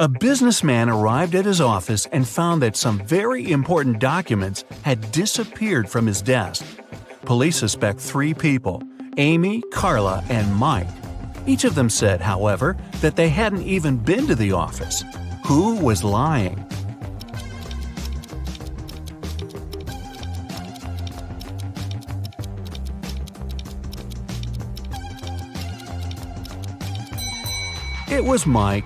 A businessman arrived at his office and found that some very important documents had disappeared from his desk. Police suspect 3 people: Amy, Carla, and Mike. Each of them said, however, that they hadn't even been to the office. Who was lying? It was Mike.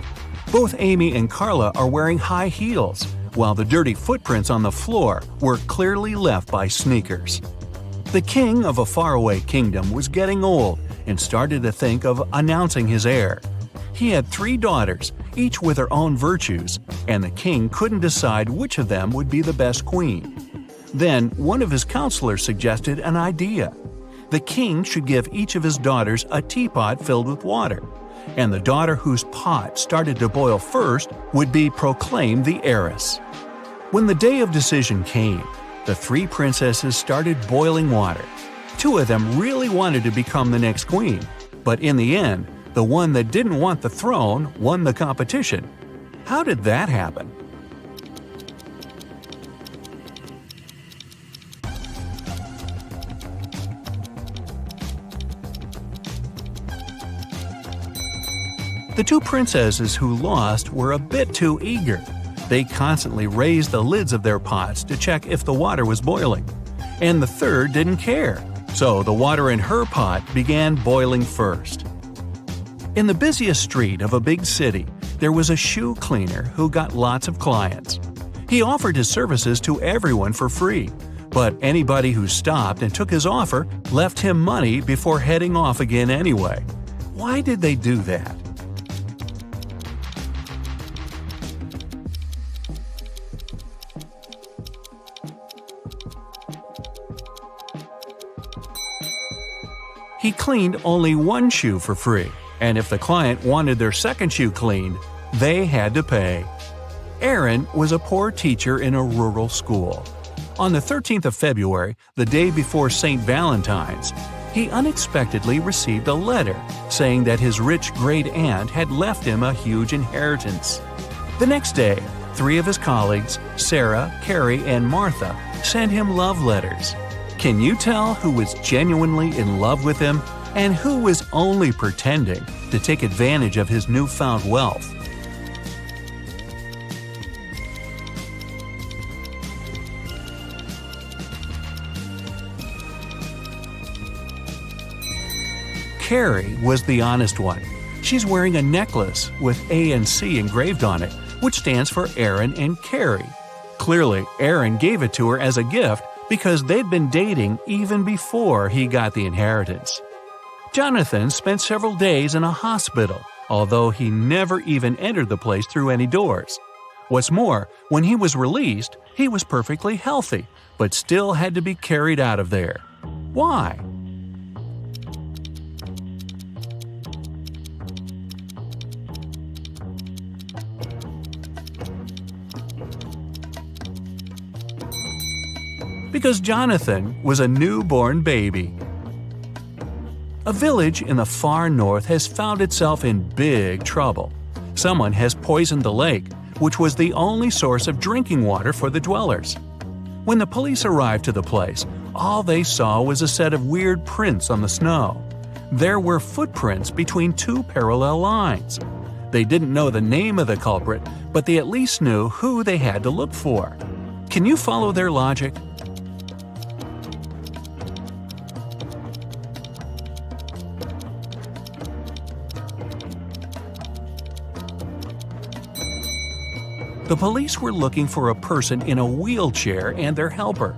Both Amy and Carla are wearing high heels, while the dirty footprints on the floor were clearly left by sneakers. The king of a faraway kingdom was getting old and started to think of announcing his heir. He had 3 daughters, each with her own virtues, and the king couldn't decide which of them would be the best queen. Then one of his counselors suggested an idea. The king should give each of his daughters a teapot filled with water, and the daughter whose pot started to boil first would be proclaimed the heiress. When the day of decision came, the 3 princesses started boiling water. 2 of them really wanted to become the next queen, but in the end, the one that didn't want the throne won the competition. How did that happen? The 2 princesses who lost were a bit too eager. They constantly raised the lids of their pots to check if the water was boiling. And the third didn't care, so the water in her pot began boiling first. In the busiest street of a big city, there was a shoe cleaner who got lots of clients. He offered his services to everyone for free, but anybody who stopped and took his offer left him money before heading off again anyway. Why did they do that? He cleaned only 1 shoe for free, and if the client wanted their second shoe cleaned, they had to pay. Aaron was a poor teacher in a rural school. On the 13th of February, the day before St. Valentine's, he unexpectedly received a letter saying that his rich great-aunt had left him a huge inheritance. The next day, 3 of his colleagues, Sarah, Carrie, and Martha, sent him love letters. Can you tell who was genuinely in love with him and who was only pretending to take advantage of his newfound wealth? Carrie was the honest one. She's wearing a necklace with A and C engraved on it, which stands for Aaron and Carrie. Clearly, Aaron gave it to her as a gift because they'd been dating even before he got the inheritance. Jonathan spent several days in a hospital, although he never even entered the place through any doors. What's more, when he was released, he was perfectly healthy, but still had to be carried out of there. Why? Because Jonathan was a newborn baby. A village in the far north has found itself in big trouble. Someone has poisoned the lake, which was the only source of drinking water for the dwellers. When the police arrived to the place, all they saw was a set of weird prints on the snow. There were footprints between 2 parallel lines. They didn't know the name of the culprit, but they at least knew who they had to look for. Can you follow their logic? The police were looking for a person in a wheelchair and their helper.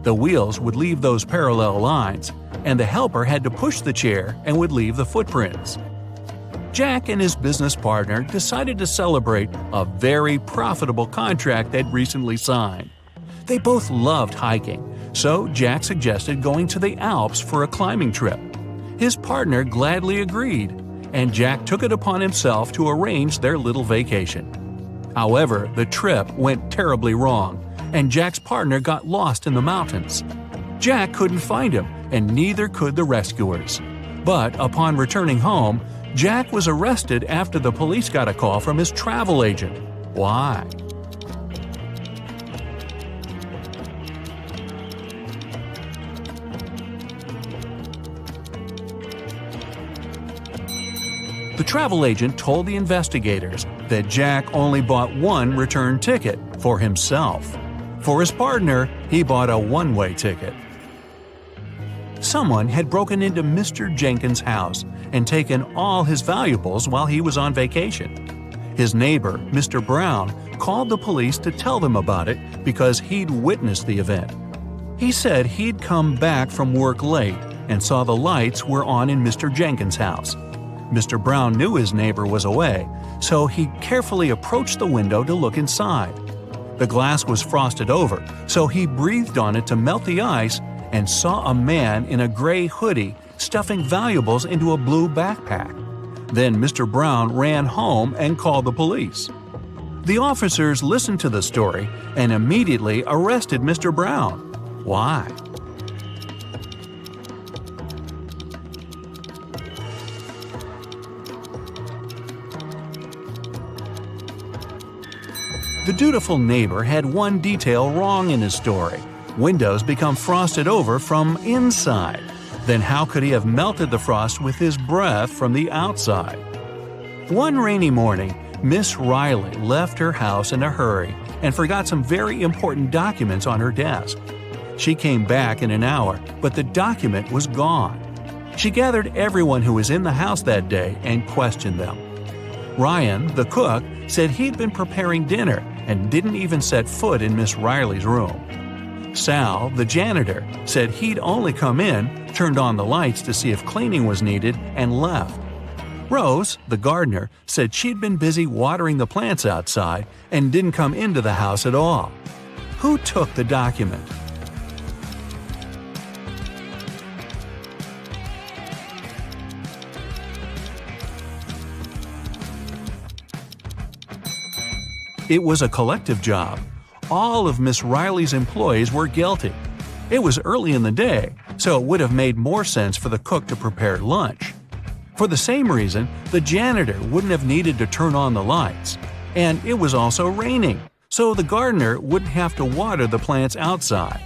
The wheels would leave those parallel lines, and the helper had to push the chair and would leave the footprints. Jack and his business partner decided to celebrate a very profitable contract they'd recently signed. They both loved hiking, so Jack suggested going to the Alps for a climbing trip. His partner gladly agreed, and Jack took it upon himself to arrange their little vacation. However, the trip went terribly wrong, and Jack's partner got lost in the mountains. Jack couldn't find him, and neither could the rescuers. But upon returning home, Jack was arrested after the police got a call from his travel agent. Why? The travel agent told the investigators that Jack only bought one return ticket for himself. For his partner, he bought a one-way ticket. Someone had broken into Mr. Jenkins' house and taken all his valuables while he was on vacation. His neighbor, Mr. Brown, called the police to tell them about it because he'd witnessed the event. He said he'd come back from work late and saw the lights were on in Mr. Jenkins' house. Mr. Brown knew his neighbor was away, so he carefully approached the window to look inside. The glass was frosted over, so he breathed on it to melt the ice and saw a man in a gray hoodie stuffing valuables into a blue backpack. Then Mr. Brown ran home and called the police. The officers listened to the story and immediately arrested Mr. Brown. Why? The dutiful neighbor had one detail wrong in his story. Windows become frosted over from inside. Then how could he have melted the frost with his breath from the outside? One rainy morning, Miss Riley left her house in a hurry and forgot some very important documents on her desk. She came back in an hour, but the document was gone. She gathered everyone who was in the house that day and questioned them. Ryan, the cook, said he'd been preparing dinner and didn't even set foot in Miss Riley's room. Sal, the janitor, said he'd only come in, turned on the lights to see if cleaning was needed, and left. Rose, the gardener, said she'd been busy watering the plants outside and didn't come into the house at all. Who took the document? It was a collective job. All of Miss Riley's employees were guilty. It was early in the day, so it would have made more sense for the cook to prepare lunch. For the same reason, the janitor wouldn't have needed to turn on the lights. And it was also raining, so the gardener wouldn't have to water the plants outside.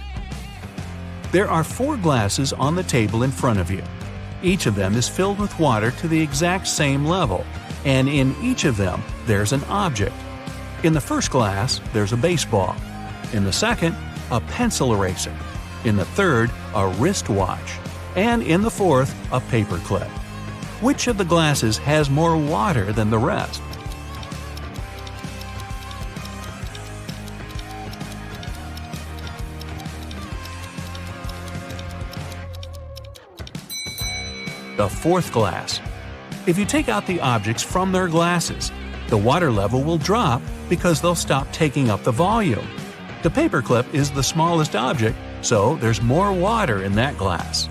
There are 4 glasses on the table in front of you. Each of them is filled with water to the exact same level, and in each of them there's an object. In the first glass, there's a baseball. In the second, a pencil eraser. In the third, a wristwatch. And in the fourth, a paperclip. Which of the glasses has more water than the rest? The fourth glass. If you take out the objects from their glasses, the water level will drop because they'll stop taking up the volume. The paperclip is the smallest object, so there's more water in that glass.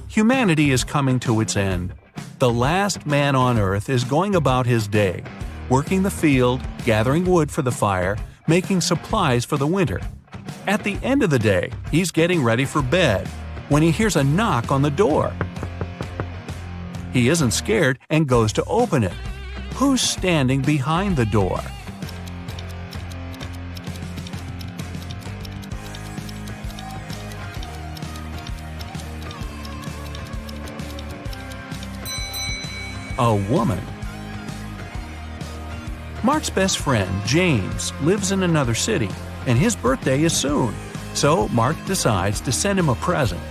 Humanity is coming to its end. The last man on Earth is going about his day, working the field, gathering wood for the fire, making supplies for the winter. At the end of the day, he's getting ready for bed when he hears a knock on the door. He isn't scared and goes to open it. Who's standing behind the door? A woman. Mark's best friend, James, lives in another city, and his birthday is soon, so Mark decides to send him a present.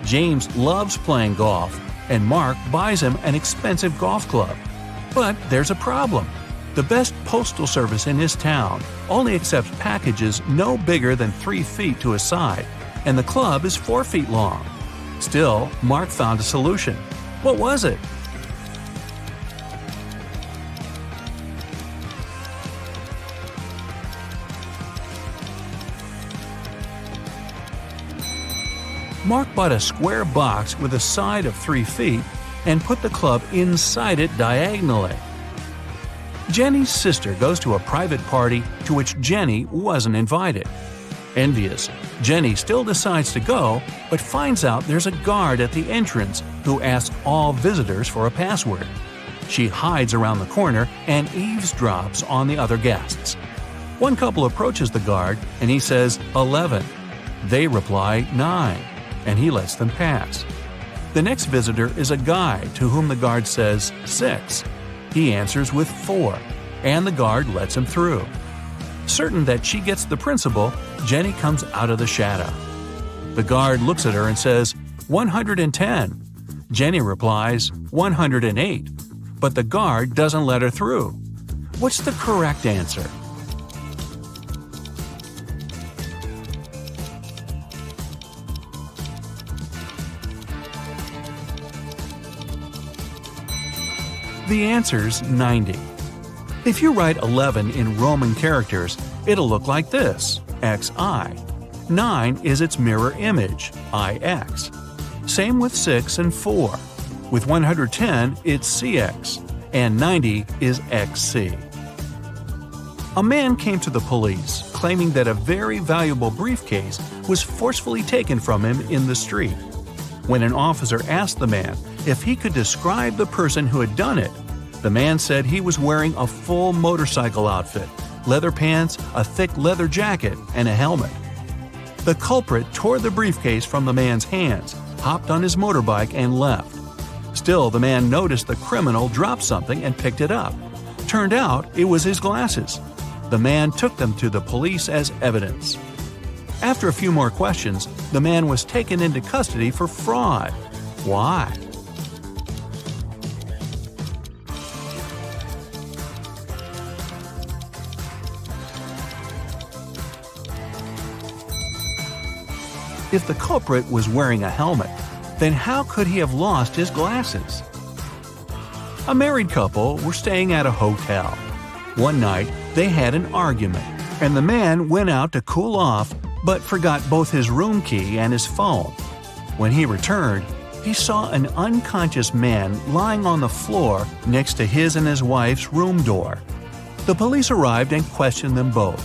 James loves playing golf, and Mark buys him an expensive golf club. But there's a problem. The best postal service in his town only accepts packages no bigger than 3 feet to a side, and the club is 4 feet long. Still, Mark found a solution. What was it? Mark bought a square box with a side of 3 feet and put the club inside it diagonally. Jenny's sister goes to a private party to which Jenny wasn't invited. Envious, Jenny still decides to go, but finds out there's a guard at the entrance who asks all visitors for a password. She hides around the corner and eavesdrops on the other guests. One couple approaches the guard and he says 11. They reply 9, and he lets them pass. The next visitor is a guy to whom the guard says 6. He answers with 4, and the guard lets him through. Certain that she gets the principal, Jenny comes out of the shadow. The guard looks at her and says 110. Jenny replies 108, but the guard doesn't let her through. What's the correct answer? The answer's 90. If you write 11 in Roman characters, it'll look like this, XI. 9 is its mirror image, IX. Same with 6 and 4. With 110, it's CX, and 90 is XC. A man came to the police claiming that a very valuable briefcase was forcefully taken from him in the street. When an officer asked the man if he could describe the person who had done it, the man said he was wearing a full motorcycle outfit, leather pants, a thick leather jacket, and a helmet. The culprit tore the briefcase from the man's hands, hopped on his motorbike, and left. Still, the man noticed the criminal drop something and picked it up. Turned out it was his glasses. The man took them to the police as evidence. After a few more questions, the man was taken into custody for fraud. Why? If the culprit was wearing a helmet, then how could he have lost his glasses? A married couple were staying at a hotel. One night, they had an argument, and the man went out to cool off but forgot both his room key and his phone. When he returned, he saw an unconscious man lying on the floor next to his and his wife's room door. The police arrived and questioned them both.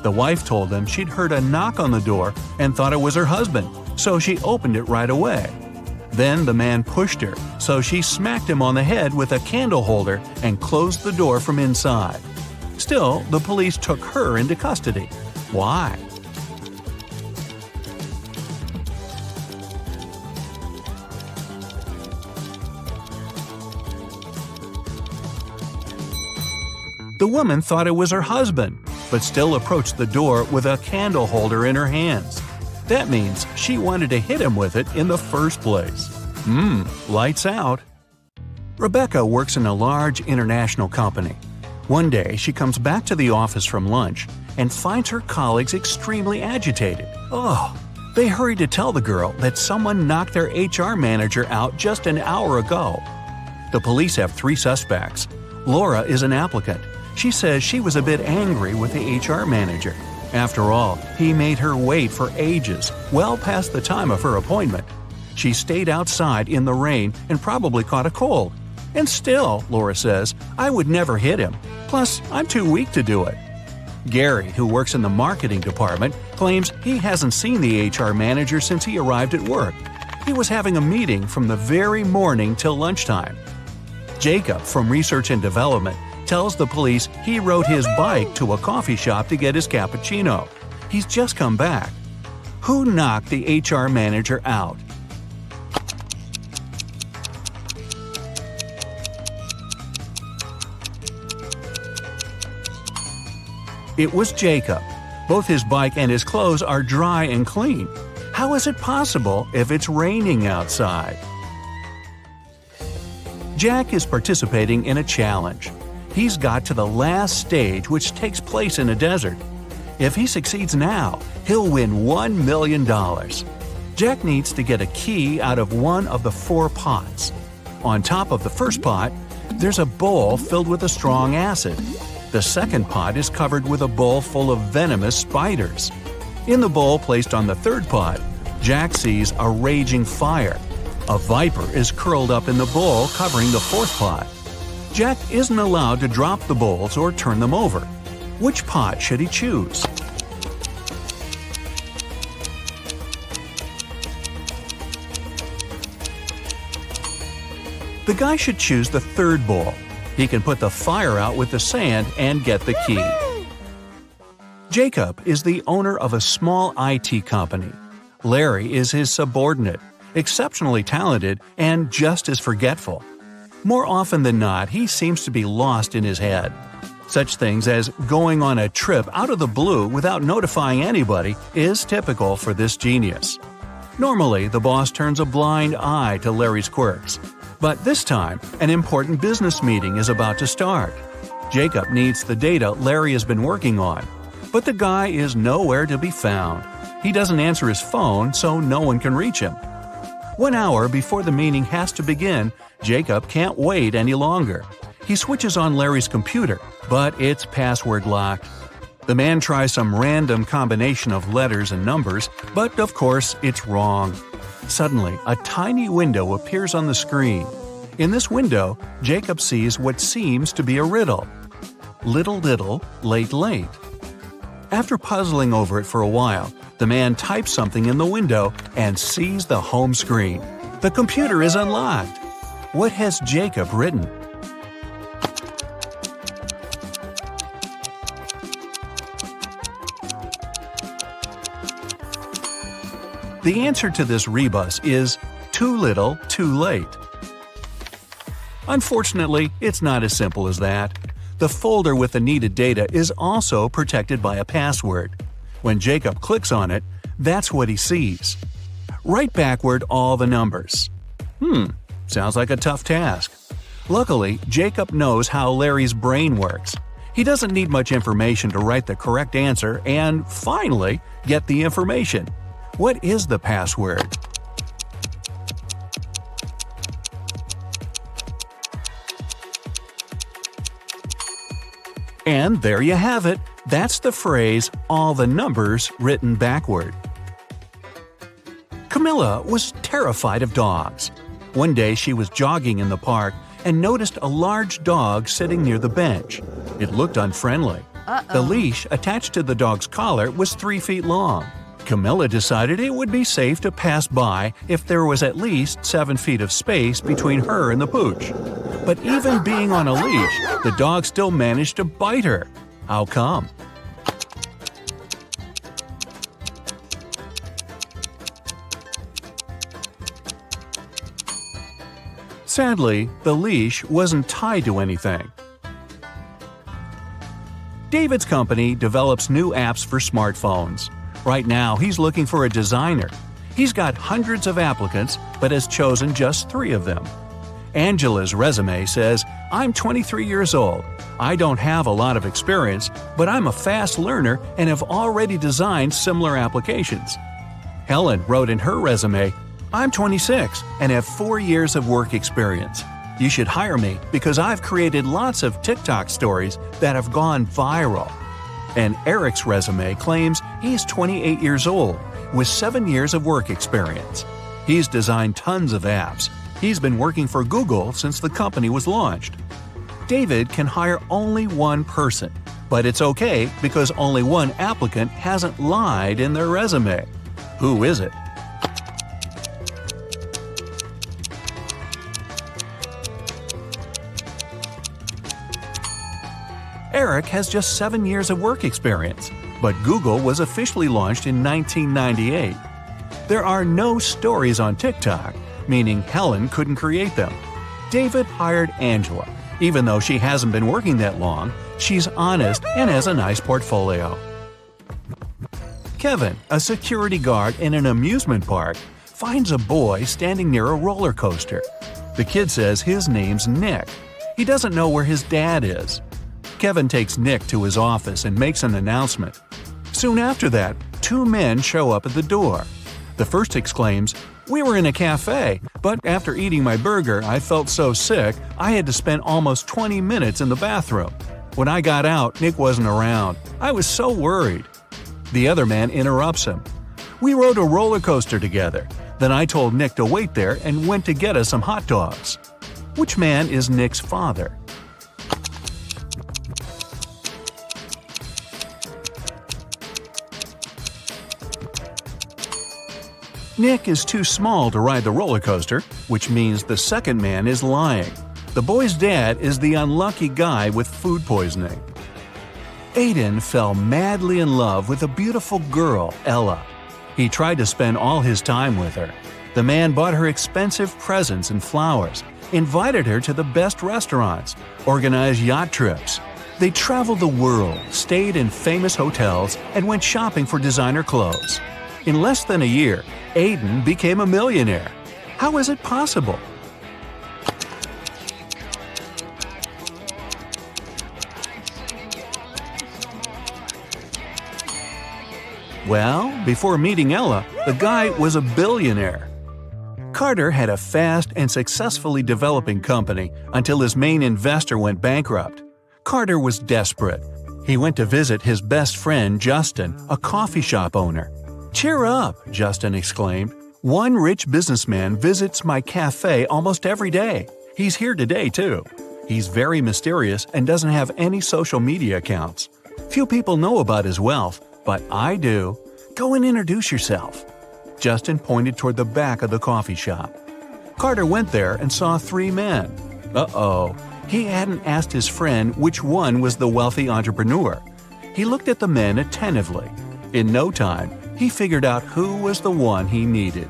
The wife told them she'd heard a knock on the door and thought it was her husband, so she opened it right away. Then the man pushed her, so she smacked him on the head with a candle holder and closed the door from inside. Still, the police took her into custody. Why? The woman thought it was her husband, but still approached the door with a candle holder in her hands. That means she wanted to hit him with it in the first place. Lights out. Rebecca works in a large international company. One day, she comes back to the office from lunch and finds her colleagues extremely agitated. They hurry to tell the girl that someone knocked their HR manager out just an hour ago. The police have 3 suspects. Laura is an applicant. She says she was a bit angry with the HR manager. After all, he made her wait for ages, well past the time of her appointment. She stayed outside in the rain and probably caught a cold. And still, Laura says, I would never hit him. Plus, I'm too weak to do it. Gary, who works in the marketing department, claims he hasn't seen the HR manager since he arrived at work. He was having a meeting from the very morning till lunchtime. Jacob, from research and development, tells the police he rode his bike to a coffee shop to get his cappuccino. He's just come back. Who knocked the HR manager out? It was Jacob. Both his bike and his clothes are dry and clean. How is it possible if it's raining outside? Jack is participating in a challenge. He's got to the last stage, which takes place in a desert. If he succeeds now, he'll win $1 million. Jack needs to get a key out of one of the 4 pots. On top of the first pot, there's a bowl filled with a strong acid. The second pot is covered with a bowl full of venomous spiders. In the bowl placed on the third pot, Jack sees a raging fire. A viper is curled up in the bowl covering the fourth pot. Jack isn't allowed to drop the bowls or turn them over. Which pot should he choose? The guy should choose the third bowl. He can put the fire out with the sand and get the key. Jacob is the owner of a small IT company. Larry is his subordinate, exceptionally talented and just as forgetful. More often than not, he seems to be lost in his head. Such things as going on a trip out of the blue without notifying anybody is typical for this genius. Normally, the boss turns a blind eye to Larry's quirks. But this time, an important business meeting is about to start. Jacob needs the data Larry has been working on, but the guy is nowhere to be found. He doesn't answer his phone, so no one can reach him. 1 hour before the meeting has to begin, Jacob can't wait any longer. He switches on Larry's computer, but it's password locked. The man tries some random combination of letters and numbers, but of course it's wrong. Suddenly, a tiny window appears on the screen. In this window, Jacob sees what seems to be a riddle. Little diddle, late late. After puzzling over it for a while, the man types something in the window and sees the home screen. The computer is unlocked. What has Jacob written? The answer to this rebus is too little, too late. Unfortunately, it's not as simple as that. The folder with the needed data is also protected by a password. When Jacob clicks on it, that's what he sees. Write backward all the numbers. Sounds like a tough task. Luckily, Jacob knows how Larry's brain works. He doesn't need much information to write the correct answer and, finally, get the information. What is the password? And there you have it. That's the phrase, all the numbers written backward. Camilla was terrified of dogs. One day she was jogging in the park and noticed a large dog sitting near the bench. It looked unfriendly. The leash attached to the dog's collar was 3 feet long. Camilla decided it would be safe to pass by if there was at least 7 feet of space between her and the pooch. But even being on a leash, the dog still managed to bite her. How come? Sadly, the leash wasn't tied to anything. David's company develops new apps for smartphones. Right now, he's looking for a designer. He's got hundreds of applicants, but has chosen just 3 of them. Angela's resume says, "I'm 23 years old. I don't have a lot of experience, but I'm a fast learner and have already designed similar applications." Helen wrote in her resume, "I'm 26 and have 4 years of work experience. You should hire me because I've created lots of TikTok stories that have gone viral." And Eric's resume claims he's 28 years old with 7 years of work experience. He's designed tons of apps. He's been working for Google since the company was launched. David can hire only one person, but it's okay because only one applicant hasn't lied in their resume. Who is it? Eric has just 7 years of work experience, but Google was officially launched in 1998. There are no stories on TikTok, meaning Helen couldn't create them. David hired Angela. Even though she hasn't been working that long, she's honest and has a nice portfolio. Kevin, a security guard in an amusement park, finds a boy standing near a roller coaster. The kid says his name's Nick. He doesn't know where his dad is. Kevin takes Nick to his office and makes an announcement. Soon after that, 2 men show up at the door. The first exclaims, "We were in a cafe, but after eating my burger, I felt so sick I had to spend almost 20 minutes in the bathroom. When I got out, Nick wasn't around. I was so worried." The other man interrupts him. "We rode a roller coaster together. Then I told Nick to wait there and went to get us some hot dogs." Which man is Nick's father? Nick is too small to ride the roller coaster, which means the second man is lying. The boy's dad is the unlucky guy with food poisoning. Aiden fell madly in love with a beautiful girl, Ella. He tried to spend all his time with her. The man bought her expensive presents and flowers, invited her to the best restaurants, organized yacht trips. They traveled the world, stayed in famous hotels, and went shopping for designer clothes. In less than a year, Aiden became a millionaire. How is it possible? Well, before meeting Ella, the guy was a billionaire. Carter had a fast and successfully developing company until his main investor went bankrupt. Carter was desperate. He went to visit his best friend Justin, a coffee shop owner. "Cheer up," Justin exclaimed. "One rich businessman visits my cafe almost every day. He's here today, too. He's very mysterious and doesn't have any social media accounts. Few people know about his wealth, but I do. Go and introduce yourself." Justin pointed toward the back of the coffee shop. Carter went there and saw 3 men. Uh-oh. He hadn't asked his friend which one was the wealthy entrepreneur. He looked at the men attentively. In no time, he figured out who was the one he needed.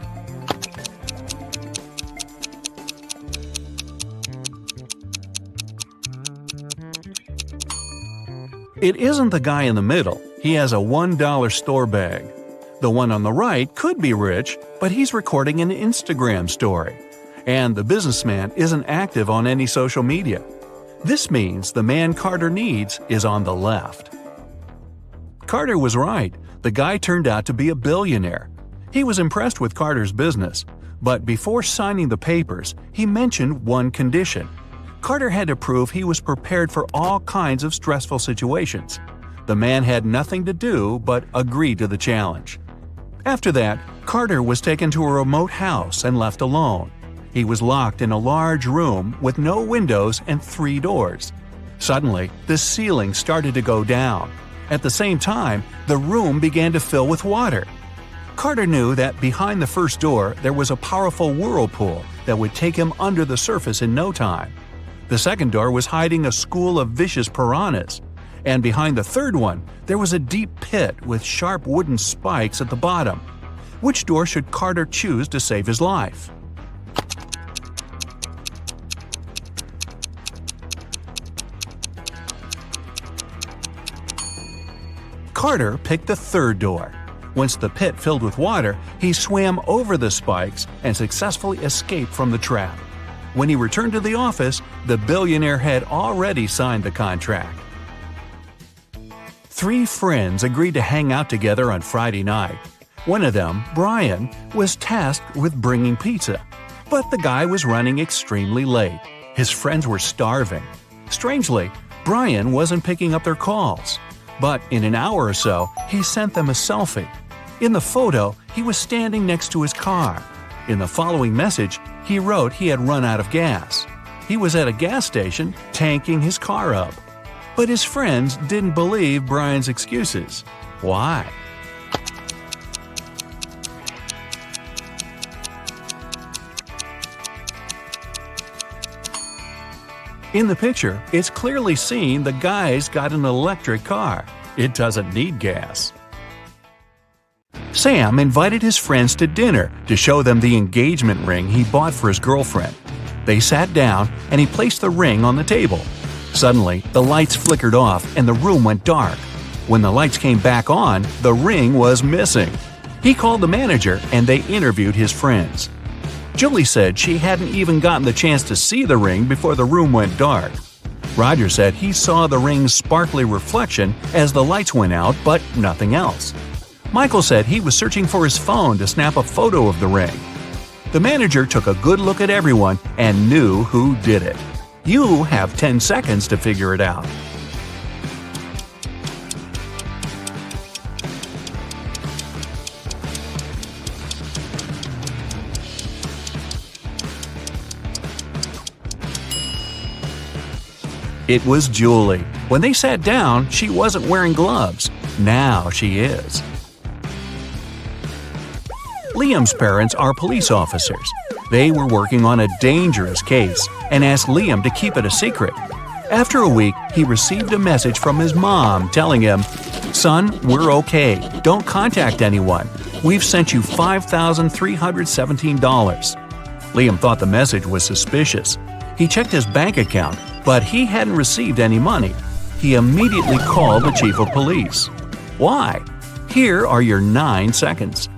It isn't the guy in the middle. He has a $1 store bag. The one on the right could be rich, but he's recording an Instagram story. And the businessman isn't active on any social media. This means the man Carter needs is on the left. Carter was right. The guy turned out to be a billionaire. He was impressed with Carter's business, but before signing the papers, he mentioned one condition. Carter had to prove he was prepared for all kinds of stressful situations. The man had nothing to do but agree to the challenge. After that, Carter was taken to a remote house and left alone. He was locked in a large room with no windows and 3 doors. Suddenly, the ceiling started to go down. At the same time, the room began to fill with water. Carter knew that behind the first door there was a powerful whirlpool that would take him under the surface in no time. The second door was hiding a school of vicious piranhas. And behind the third one, there was a deep pit with sharp wooden spikes at the bottom. Which door should Carter choose to save his life? Carter picked the third door. Once the pit filled with water, he swam over the spikes and successfully escaped from the trap. When he returned to the office, the billionaire had already signed the contract. 3 friends agreed to hang out together on Friday night. One of them, Brian, was tasked with bringing pizza. But the guy was running extremely late. His friends were starving. Strangely, Brian wasn't picking up their calls. But in an hour or so, he sent them a selfie. In the photo, he was standing next to his car. In the following message, he wrote he had run out of gas. He was at a gas station, tanking his car up. But his friends didn't believe Brian's excuses. Why? In the picture, it's clearly seen the guy's got an electric car. It doesn't need gas. Sam invited his friends to dinner to show them the engagement ring he bought for his girlfriend. They sat down and he placed the ring on the table. Suddenly, the lights flickered off and the room went dark. When the lights came back on, the ring was missing. He called the manager and they interviewed his friends. Julie said she hadn't even gotten the chance to see the ring before the room went dark. Roger said he saw the ring's sparkly reflection as the lights went out, but nothing else. Michael said he was searching for his phone to snap a photo of the ring. The manager took a good look at everyone and knew who did it. You have 10 seconds to figure it out. It was Julie. When they sat down, she wasn't wearing gloves. Now she is. Liam's parents are police officers. They were working on a dangerous case and asked Liam to keep it a secret. After a week, he received a message from his mom telling him, "Son, we're okay. Don't contact anyone. We've sent you $5,317. Liam thought the message was suspicious. He checked his bank account, but he hadn't received any money. He immediately called the chief of police. Why? Here are your 9 seconds.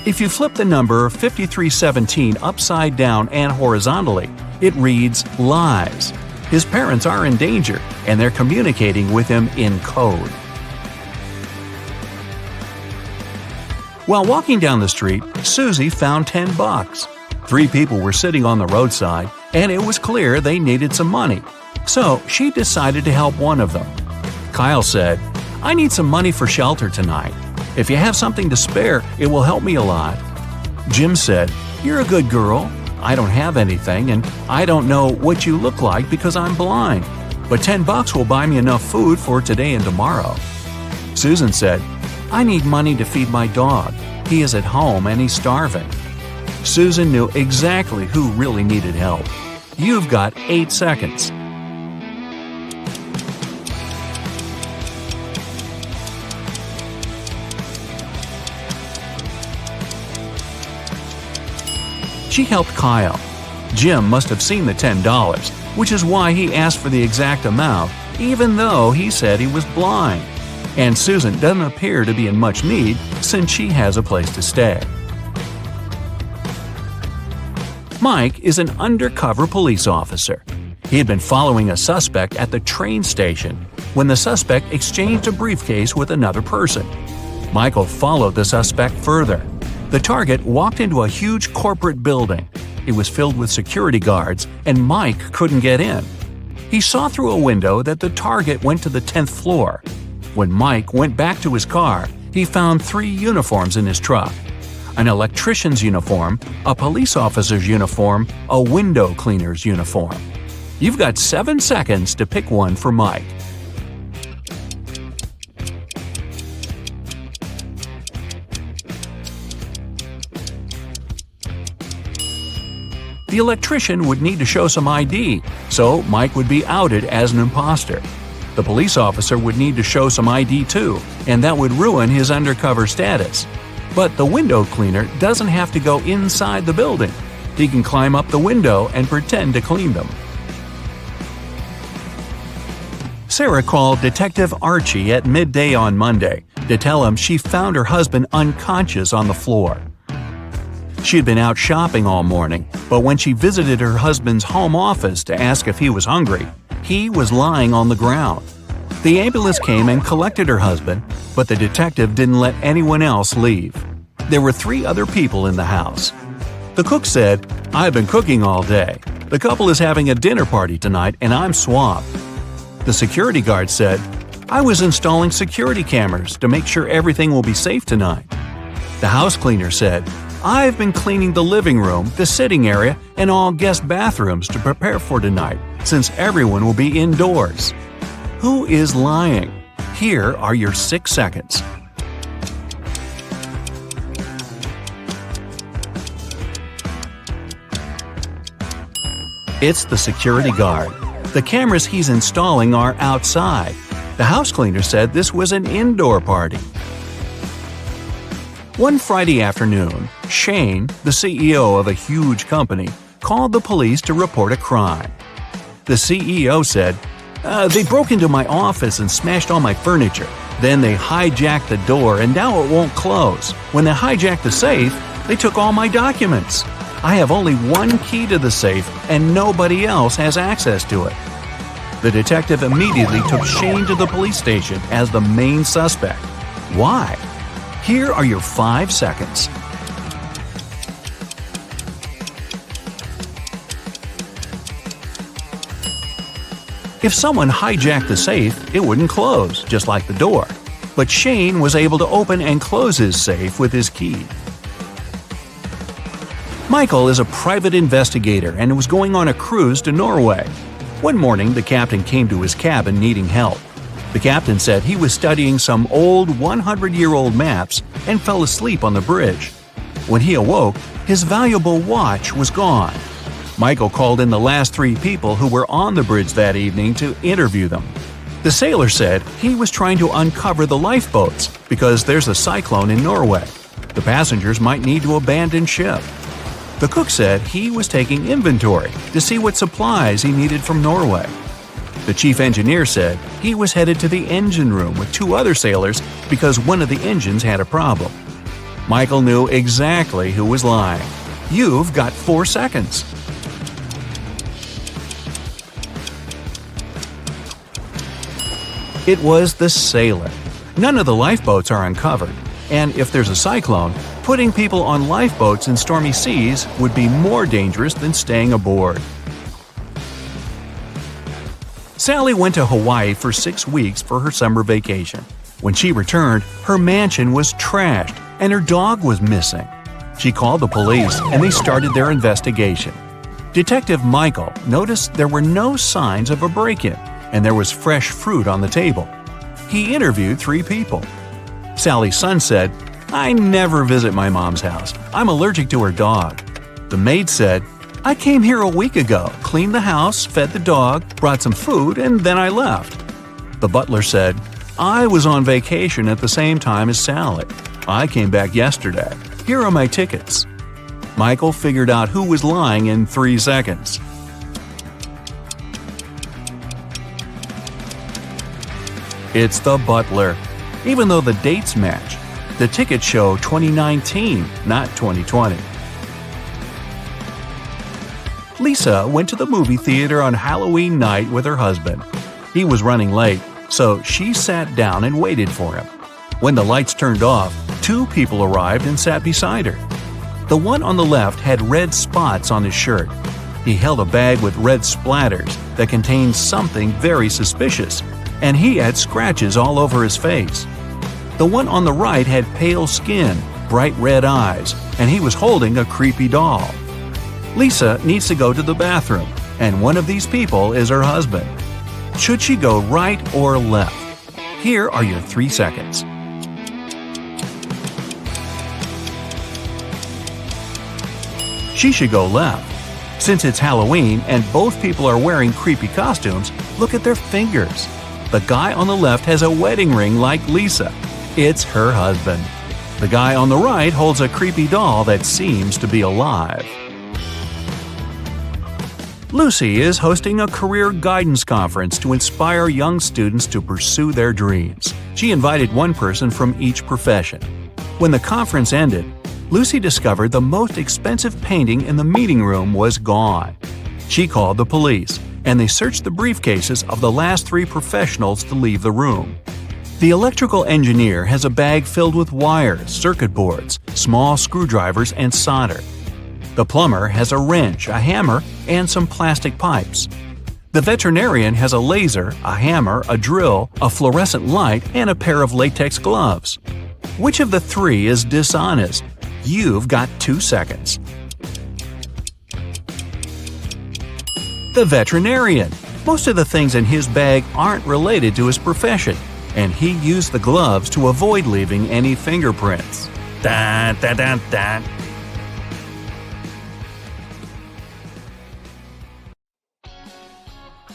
If you flip the number 5317 upside down and horizontally, it reads lies. His parents are in danger, and they're communicating with him in code. While walking down the street, Susie found $10. 3 people were sitting on the roadside, and it was clear they needed some money. So she decided to help one of them. Kyle said, "I need some money for shelter tonight. If you have something to spare, it will help me a lot." Jim said, "You're a good girl. I don't have anything, and I don't know what you look like because I'm blind. But $10 will buy me enough food for today and tomorrow." Susan said, "I need money to feed my dog. He is at home and he's starving." Susan knew exactly who really needed help. You've got 8 seconds. She helped Kyle. Jim must have seen the $10, which is why he asked for the exact amount, even though he said he was blind. And Susan doesn't appear to be in much need since she has a place to stay. Mike is an undercover police officer. He had been following a suspect at the train station when the suspect exchanged a briefcase with another person. Michael followed the suspect further. The target walked into a huge corporate building. It was filled with security guards, and Mike couldn't get in. He saw through a window that the target went to the 10th floor. When Mike went back to his car, he found 3 uniforms in his truck: an electrician's uniform, a police officer's uniform, a window cleaner's uniform. You've got 7 seconds to pick one for Mike. The electrician would need to show some ID, so Mike would be outed as an imposter. The police officer would need to show some ID too, and that would ruin his undercover status. But the window cleaner doesn't have to go inside the building. He can climb up the window and pretend to clean them. Sarah called Detective Archie at midday on Monday to tell him she found her husband unconscious on the floor. She had been out shopping all morning, but when she visited her husband's home office to ask if he was hungry, he was lying on the ground. The ambulance came and collected her husband, but the detective didn't let anyone else leave. There were 3 other people in the house. The cook said, "I've been cooking all day. The couple is having a dinner party tonight and I'm swamped." The security guard said, "I was installing security cameras to make sure everything will be safe tonight." The house cleaner said, "I've been cleaning the living room, the sitting area, and all guest bathrooms to prepare for tonight, since everyone will be indoors." Who is lying? Here are your 6 seconds. It's the security guard. The cameras he's installing are outside. The house cleaner said this was an indoor party. One Friday afternoon, Shane, the CEO of a huge company, called the police to report a crime. The CEO said, "They broke into my office and smashed all my furniture. Then they hijacked the door and now it won't close. When they hijacked the safe, they took all my documents. I have only one key to the safe and nobody else has access to it." The detective immediately took Shane to the police station as the main suspect. Why? Here are your 5 seconds. If someone hijacked the safe, it wouldn't close, just like the door. But Shane was able to open and close his safe with his key. Michael is a private investigator and was going on a cruise to Norway. One morning, the captain came to his cabin needing help. The captain said he was studying some old 100-year-old maps and fell asleep on the bridge. When he awoke, his valuable watch was gone. Michael called in the last 3 people who were on the bridge that evening to interview them. The sailor said he was trying to uncover the lifeboats because there's a cyclone in Norway. The passengers might need to abandon ship. The cook said he was taking inventory to see what supplies he needed from Norway. The chief engineer said he was headed to the engine room with 2 other sailors because one of the engines had a problem. Michael knew exactly who was lying. You've got 4 seconds. It was the sailor. None of the lifeboats are uncovered, and if there's a cyclone, putting people on lifeboats in stormy seas would be more dangerous than staying aboard. Sally went to Hawaii for 6 weeks for her summer vacation. When she returned, her mansion was trashed and her dog was missing. She called the police and they started their investigation. Detective Michael noticed there were no signs of a break-in and there was fresh fruit on the table. He interviewed 3 people. Sally's son said, "I never visit my mom's house. I'm allergic to her dog." The maid said, "I came here a week ago, cleaned the house, fed the dog, brought some food, and then I left." The butler said, "I was on vacation at the same time as Sally. I came back yesterday. Here are my tickets." Michael figured out who was lying in 3 seconds. It's the butler. Even though the dates match, the tickets show 2019, not 2020. Lisa went to the movie theater on Halloween night with her husband. He was running late, so she sat down and waited for him. When the lights turned off, 2 people arrived and sat beside her. The one on the left had red spots on his shirt. He held a bag with red splatters that contained something very suspicious, and he had scratches all over his face. The one on the right had pale skin, bright red eyes, and he was holding a creepy doll. Lisa needs to go to the bathroom, and one of these people is her husband. Should she go right or left? Here are your 3 seconds. She should go left. Since it's Halloween and both people are wearing creepy costumes, look at their fingers. The guy on the left has a wedding ring like Lisa. It's her husband. The guy on the right holds a creepy doll that seems to be alive. Lucy is hosting a career guidance conference to inspire young students to pursue their dreams. She invited one person from each profession. When the conference ended, Lucy discovered the most expensive painting in the meeting room was gone. She called the police, and they searched the briefcases of the last 3 professionals to leave the room. The electrical engineer has a bag filled with wires, circuit boards, small screwdrivers, and solder. The plumber has a wrench, a hammer, and some plastic pipes. The veterinarian has a laser, a hammer, a drill, a fluorescent light, and a pair of latex gloves. Which of the 3 is dishonest? You've got 2 seconds. The veterinarian. Most of the things in his bag aren't related to his profession, and he used the gloves to avoid leaving any fingerprints. Dun, dun, dun, dun.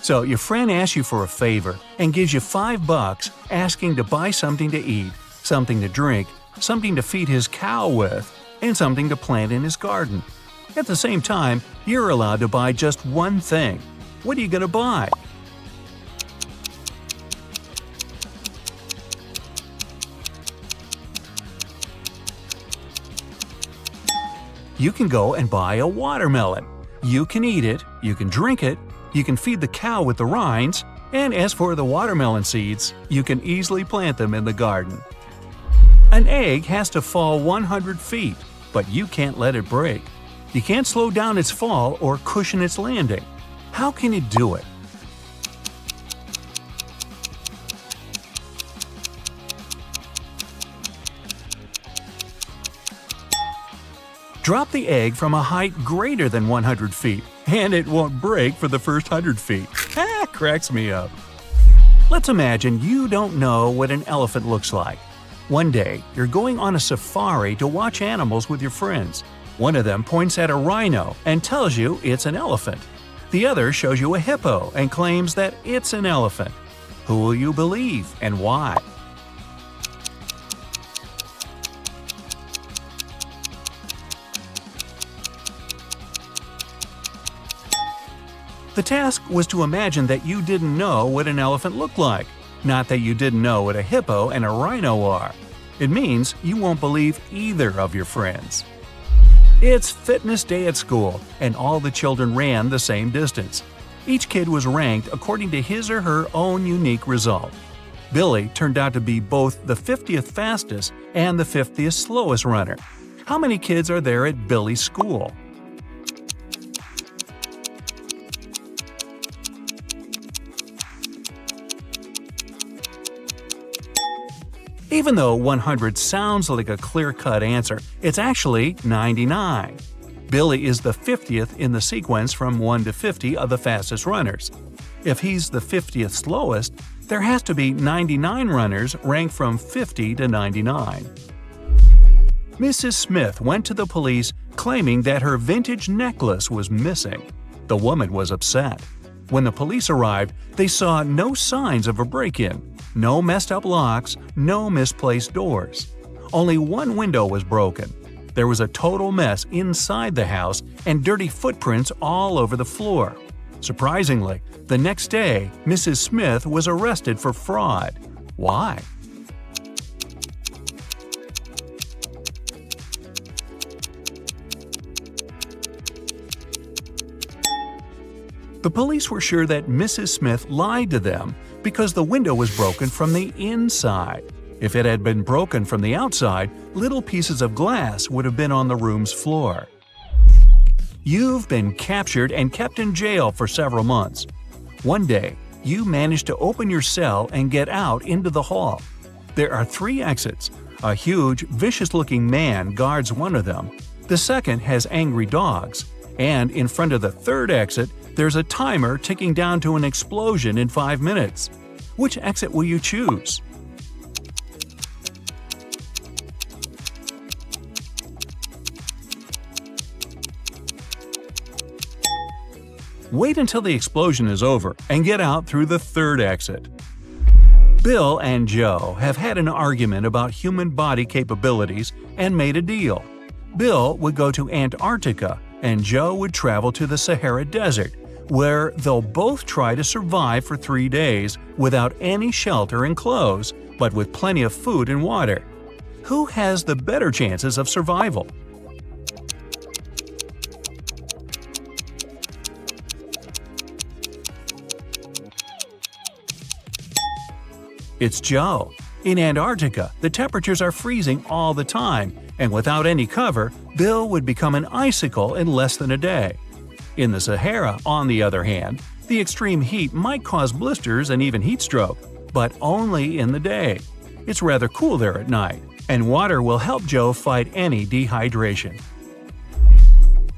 So your friend asks you for a favor and gives you $5 asking to buy something to eat, something to drink, something to feed his cow with, and something to plant in his garden. At the same time, you're allowed to buy just one thing. What are you going to buy? You can go and buy a watermelon. You can eat it, you can drink it, you can feed the cow with the rinds, and as for the watermelon seeds, you can easily plant them in the garden. An egg has to fall 100 feet, but you can't let it break. You can't slow down its fall or cushion its landing. How can you do it? Drop the egg from a height greater than 100 feet, and it won't break for the first 100 feet. Cracks me up. Let's imagine you don't know what an elephant looks like. One day, you're going on a safari to watch animals with your friends. One of them points at a rhino and tells you it's an elephant. The other shows you a hippo and claims that it's an elephant. Who will you believe and why? The task was to imagine that you didn't know what an elephant looked like, not that you didn't know what a hippo and a rhino are. It means you won't believe either of your friends. It's fitness day at school, and all the children ran the same distance. Each kid was ranked according to his or her own unique result. Billy turned out to be both the 50th fastest and the 50th slowest runner. How many kids are there at Billy's school? Even though 100 sounds like a clear-cut answer, it's actually 99. Billy is the 50th in the sequence from 1 to 50 of the fastest runners. If he's the 50th slowest, there has to be 99 runners ranked from 50 to 99. Mrs. Smith went to the police claiming that her vintage necklace was missing. The woman was upset. When the police arrived, they saw no signs of a break-in. No messed-up locks, no misplaced doors. Only one window was broken. There was a total mess inside the house and dirty footprints all over the floor. Surprisingly, the next day, Mrs. Smith was arrested for fraud. Why? The police were sure that Mrs. Smith lied to them because the window was broken from the inside. If it had been broken from the outside, little pieces of glass would have been on the room's floor. You've been captured and kept in jail for several months. One day, you manage to open your cell and get out into the hall. There are 3 exits. A huge, vicious-looking man guards one of them. The second has angry dogs. And in front of the 3rd exit, there's a timer ticking down to an explosion in 5 minutes. Which exit will you choose? Wait until the explosion is over and get out through the 3rd exit. Bill and Joe have had an argument about human body capabilities and made a deal. Bill would go to Antarctica and Joe would travel to the Sahara Desert, where they'll both try to survive for 3 days without any shelter and clothes, but with plenty of food and water. Who has the better chances of survival? It's Joe. In Antarctica, the temperatures are freezing all the time, and without any cover, Bill would become an icicle in less than a day. In the Sahara, on the other hand, the extreme heat might cause blisters and even heat stroke, but only in the day. It's rather cool there at night, and water will help Joe fight any dehydration.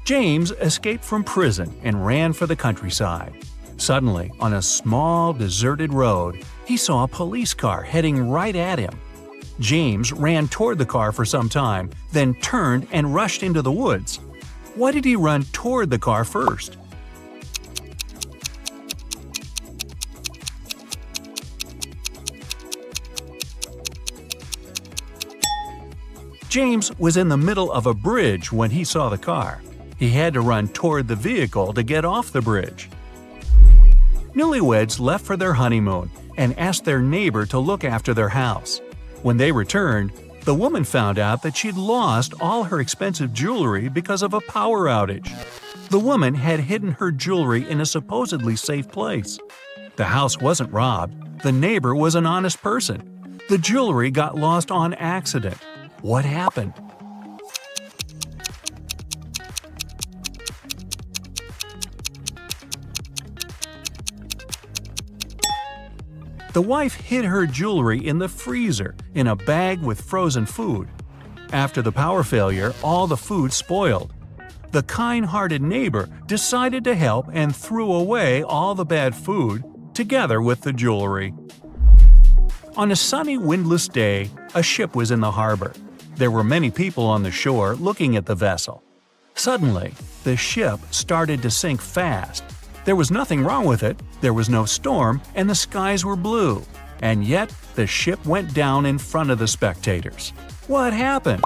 James escaped from prison and ran for the countryside. Suddenly, on a small, deserted road, he saw a police car heading right at him. James ran toward the car for some time, then turned and rushed into the woods. Why did he run toward the car first? James was in the middle of a bridge when he saw the car. He had to run toward the vehicle to get off the bridge. Newlyweds left for their honeymoon and asked their neighbor to look after their house. When they returned, the woman found out that she'd lost all her expensive jewelry because of a power outage. The woman had hidden her jewelry in a supposedly safe place. The house wasn't robbed. The neighbor was an honest person. The jewelry got lost on accident. What happened? The wife hid her jewelry in the freezer in a bag with frozen food. After the power failure, all the food spoiled. The kind-hearted neighbor decided to help and threw away all the bad food, together with the jewelry. On a sunny, windless day, a ship was in the harbor. There were many people on the shore looking at the vessel. Suddenly, the ship started to sink fast. There was nothing wrong with it, there was no storm, and the skies were blue. And yet, the ship went down in front of the spectators. What happened?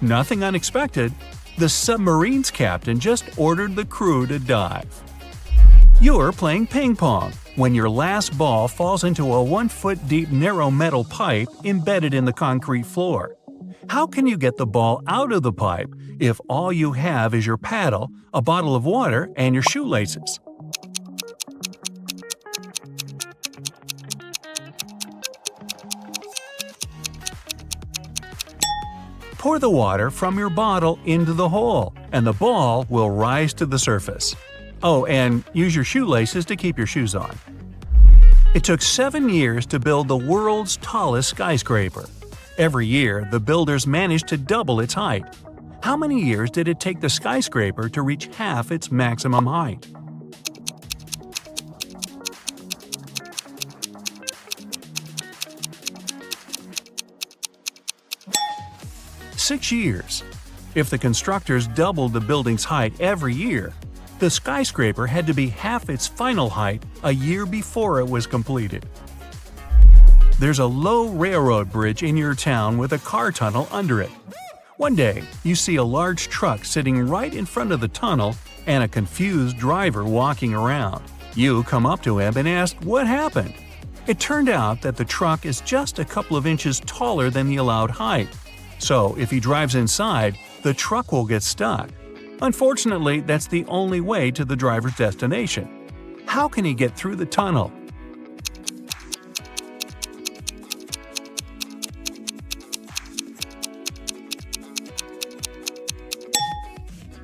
Nothing unexpected. The submarine's captain just ordered the crew to dive. You're playing ping pong when your last ball falls into a 1-foot-deep narrow metal pipe embedded in the concrete floor. How can you get the ball out of the pipe if all you have is your paddle, a bottle of water, and your shoelaces? Pour the water from your bottle into the hole, and the ball will rise to the surface. Oh, and use your shoelaces to keep your shoes on. It took 7 years to build the world's tallest skyscraper. Every year, the builders managed to double its height. How many years did it take the skyscraper to reach half its maximum height? Six years. If the constructors doubled the building's height every year, the skyscraper had to be half its final height a year before it was completed. There's a low railroad bridge in your town with a car tunnel under it. One day, you see a large truck sitting right in front of the tunnel and a confused driver walking around. You come up to him and ask what happened. It turned out that the truck is just a couple of inches taller than the allowed height. So if he drives inside, the truck will get stuck. Unfortunately, that's the only way to the driver's destination. How can he get through the tunnel?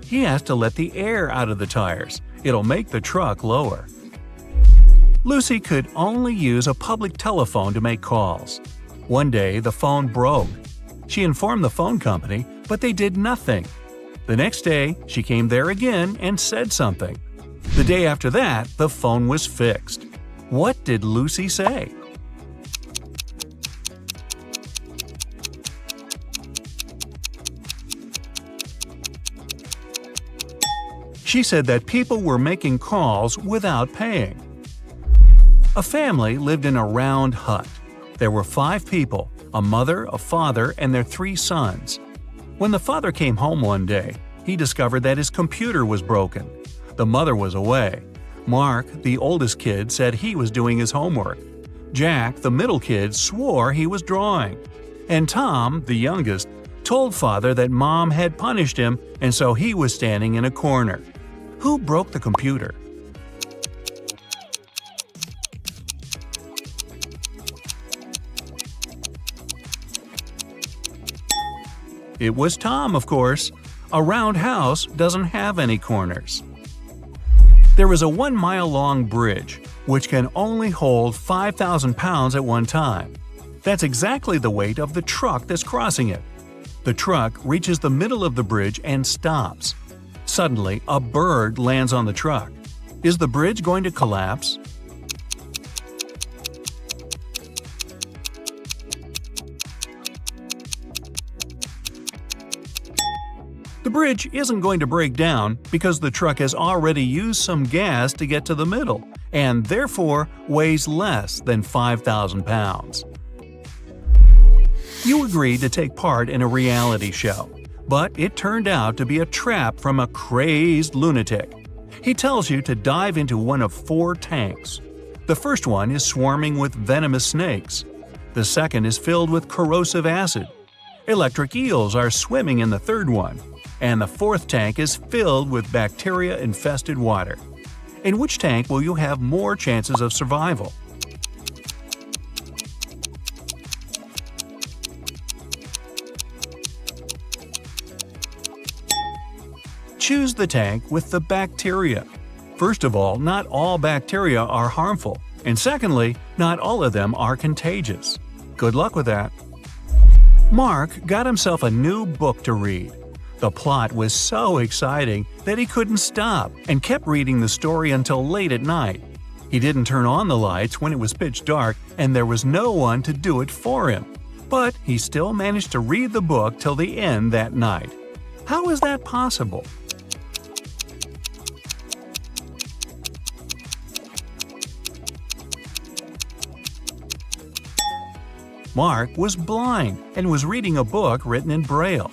He has to let the air out of the tires. It'll make the truck lower. Lucy could only use a public telephone to make calls. One day, the phone broke. She informed the phone company, but they did nothing. The next day, she came there again and said something. The day after that, the phone was fixed. What did Lucy say? She said that people were making calls without paying. A family lived in a round hut. There were 5 people, a mother, a father, and their 3 sons. When the father came home one day, he discovered that his computer was broken. The mother was away. Mark, the oldest kid, said he was doing his homework. Jack, the middle kid, swore he was drawing. And Tom, the youngest, told father that mom had punished him and so he was standing in a corner. Who broke the computer? It was Tom, of course. A round house doesn't have any corners. There is a 1-mile-long bridge, which can only hold 5,000 pounds at one time. That's exactly the weight of the truck that's crossing it. The truck reaches the middle of the bridge and stops. Suddenly, a bird lands on the truck. Is the bridge going to collapse? The bridge isn't going to break down because the truck has already used some gas to get to the middle and therefore weighs less than 5,000 pounds. You agreed to take part in a reality show, but it turned out to be a trap from a crazed lunatic. He tells you to dive into one of 4 tanks. The first one is swarming with venomous snakes. The second is filled with corrosive acid. Electric eels are swimming in the third one. And the 4th tank is filled with bacteria-infested water. In which tank will you have more chances of survival? Choose the tank with the bacteria. First of all, not all bacteria are harmful, and secondly, not all of them are contagious. Good luck with that. Mark got himself a new book to read. The plot was so exciting that he couldn't stop and kept reading the story until late at night. He didn't turn on the lights when it was pitch dark and there was no one to do it for him. But he still managed to read the book till the end that night. How is that possible? Mark was blind and was reading a book written in Braille.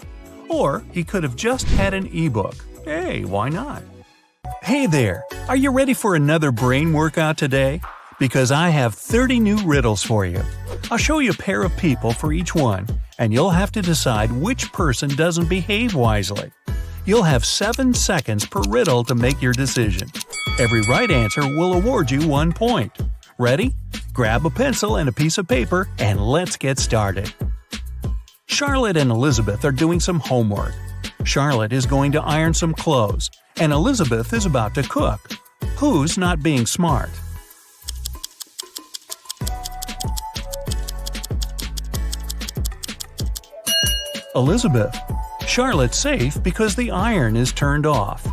Or he could have just had an ebook. Hey, why not? Hey there! Are you ready for another brain workout today? Because I have 30 new riddles for you. I'll show you a pair of people for each one, and you'll have to decide which person doesn't behave wisely. You'll have 7 seconds per riddle to make your decision. Every right answer will award you 1 point. Ready? Grab a pencil and a piece of paper, and let's get started. Charlotte and Elizabeth are doing some homework. Charlotte is going to iron some clothes, and Elizabeth is about to cook. Who's not being smart? Elizabeth. Charlotte's safe because the iron is turned off.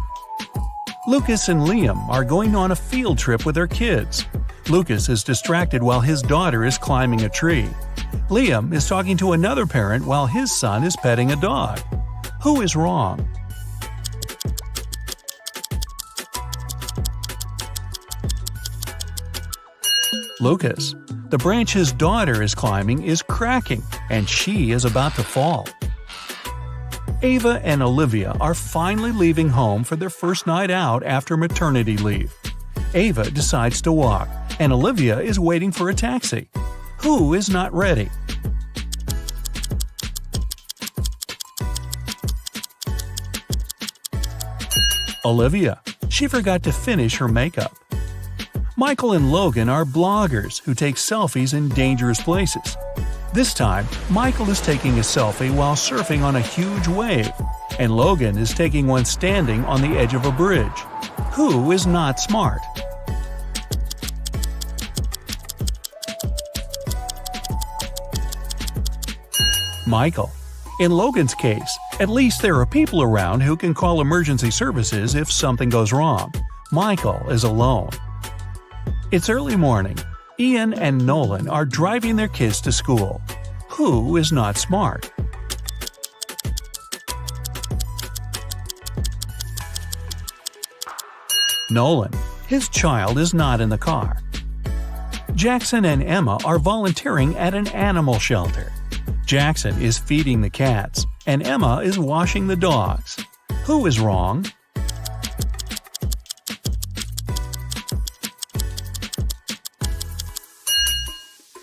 Lucas and Liam are going on a field trip with their kids. Lucas is distracted while his daughter is climbing a tree. Liam is talking to another parent while his son is petting a dog. Who is wrong? Lucas. The branch his daughter is climbing is cracking, and she is about to fall. Ava and Olivia are finally leaving home for their first night out after maternity leave. Ava decides to walk, and Olivia is waiting for a taxi. Who is not ready? Olivia. She forgot to finish her makeup. Michael and Logan are bloggers who take selfies in dangerous places. This time, Michael is taking a selfie while surfing on a huge wave, and Logan is taking one standing on the edge of a bridge. Who is not smart? Michael. In Logan's case, at least there are people around who can call emergency services if something goes wrong. Michael is alone. It's early morning. Ian and Nolan are driving their kids to school. Who is not smart? Nolan. His child is not in the car. Jackson and Emma are volunteering at an animal shelter. Jackson is feeding the cats, and Emma is washing the dogs. Who is wrong?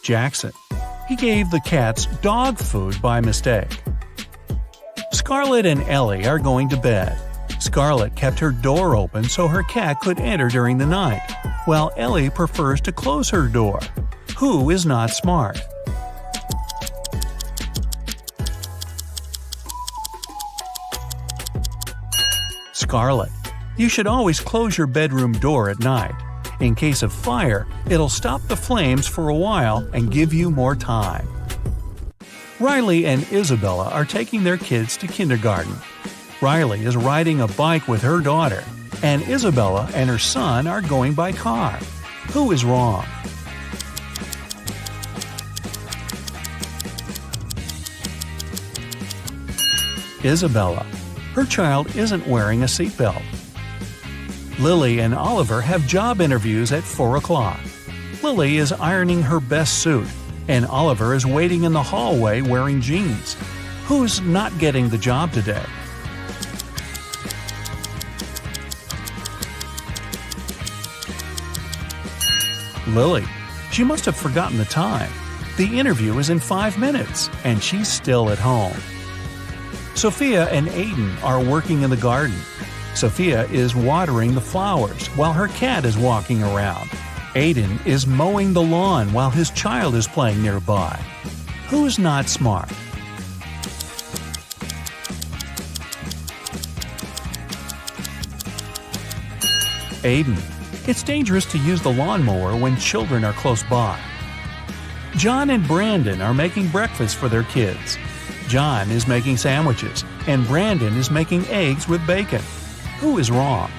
Jackson. He gave the cats dog food by mistake. Scarlett and Ellie are going to bed. Scarlett kept her door open so her cat could enter during the night, while Ellie prefers to close her door. Who is not smart? Scarlett. You should always close your bedroom door at night. In case of fire, it'll stop the flames for a while and give you more time. Riley and Isabella are taking their kids to kindergarten. Riley is riding a bike with her daughter, and Isabella and her son are going by car. Who is wrong? Isabella. Her child isn't wearing a seatbelt. Lily and Oliver have job interviews at 4 o'clock. Lily is ironing her best suit, and Oliver is waiting in the hallway wearing jeans. Who's not getting the job today? Lily. She must have forgotten the time. The interview is in 5 minutes, and she's still at home. Sophia and Aiden are working in the garden. Sophia is watering the flowers while her cat is walking around. Aiden is mowing the lawn while his child is playing nearby. Who's not smart? Aiden. It's dangerous to use the lawnmower when children are close by. John and Brandon are making breakfast for their kids. John is making sandwiches, and Brandon is making eggs with bacon. Who is wrong?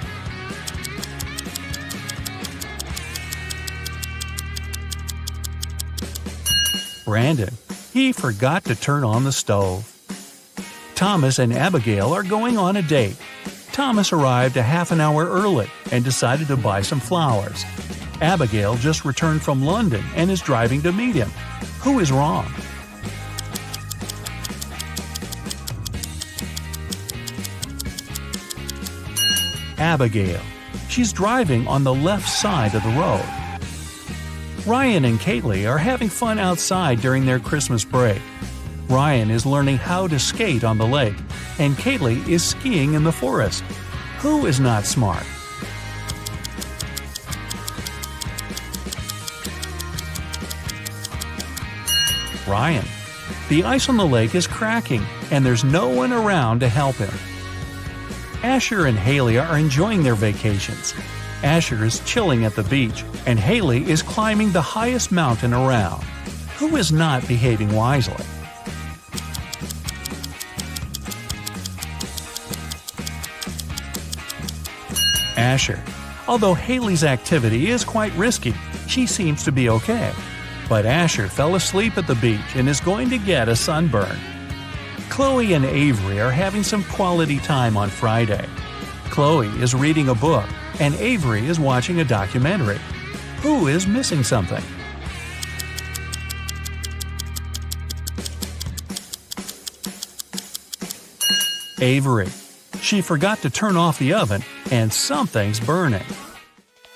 Brandon. He forgot to turn on the stove. Thomas and Abigail are going on a date. Thomas arrived a half an hour early and decided to buy some flowers. Abigail just returned from London and is driving to meet him. Who is wrong? Abigail. She's driving on the left side of the road. Ryan and Kaylee are having fun outside during their Christmas break. Ryan is learning how to skate on the lake, and Kaylee is skiing in the forest. Who is not smart? Ryan. The ice on the lake is cracking, and there's no one around to help him. Asher and Haley are enjoying their vacations. Asher is chilling at the beach, and Haley is climbing the highest mountain around. Who is not behaving wisely? Asher. Although Haley's activity is quite risky, she seems to be okay. But Asher fell asleep at the beach and is going to get a sunburn. Chloe and Avery are having some quality time on Friday. Chloe is reading a book, and Avery is watching a documentary. Who is missing something? Avery. She forgot to turn off the oven, and something's burning.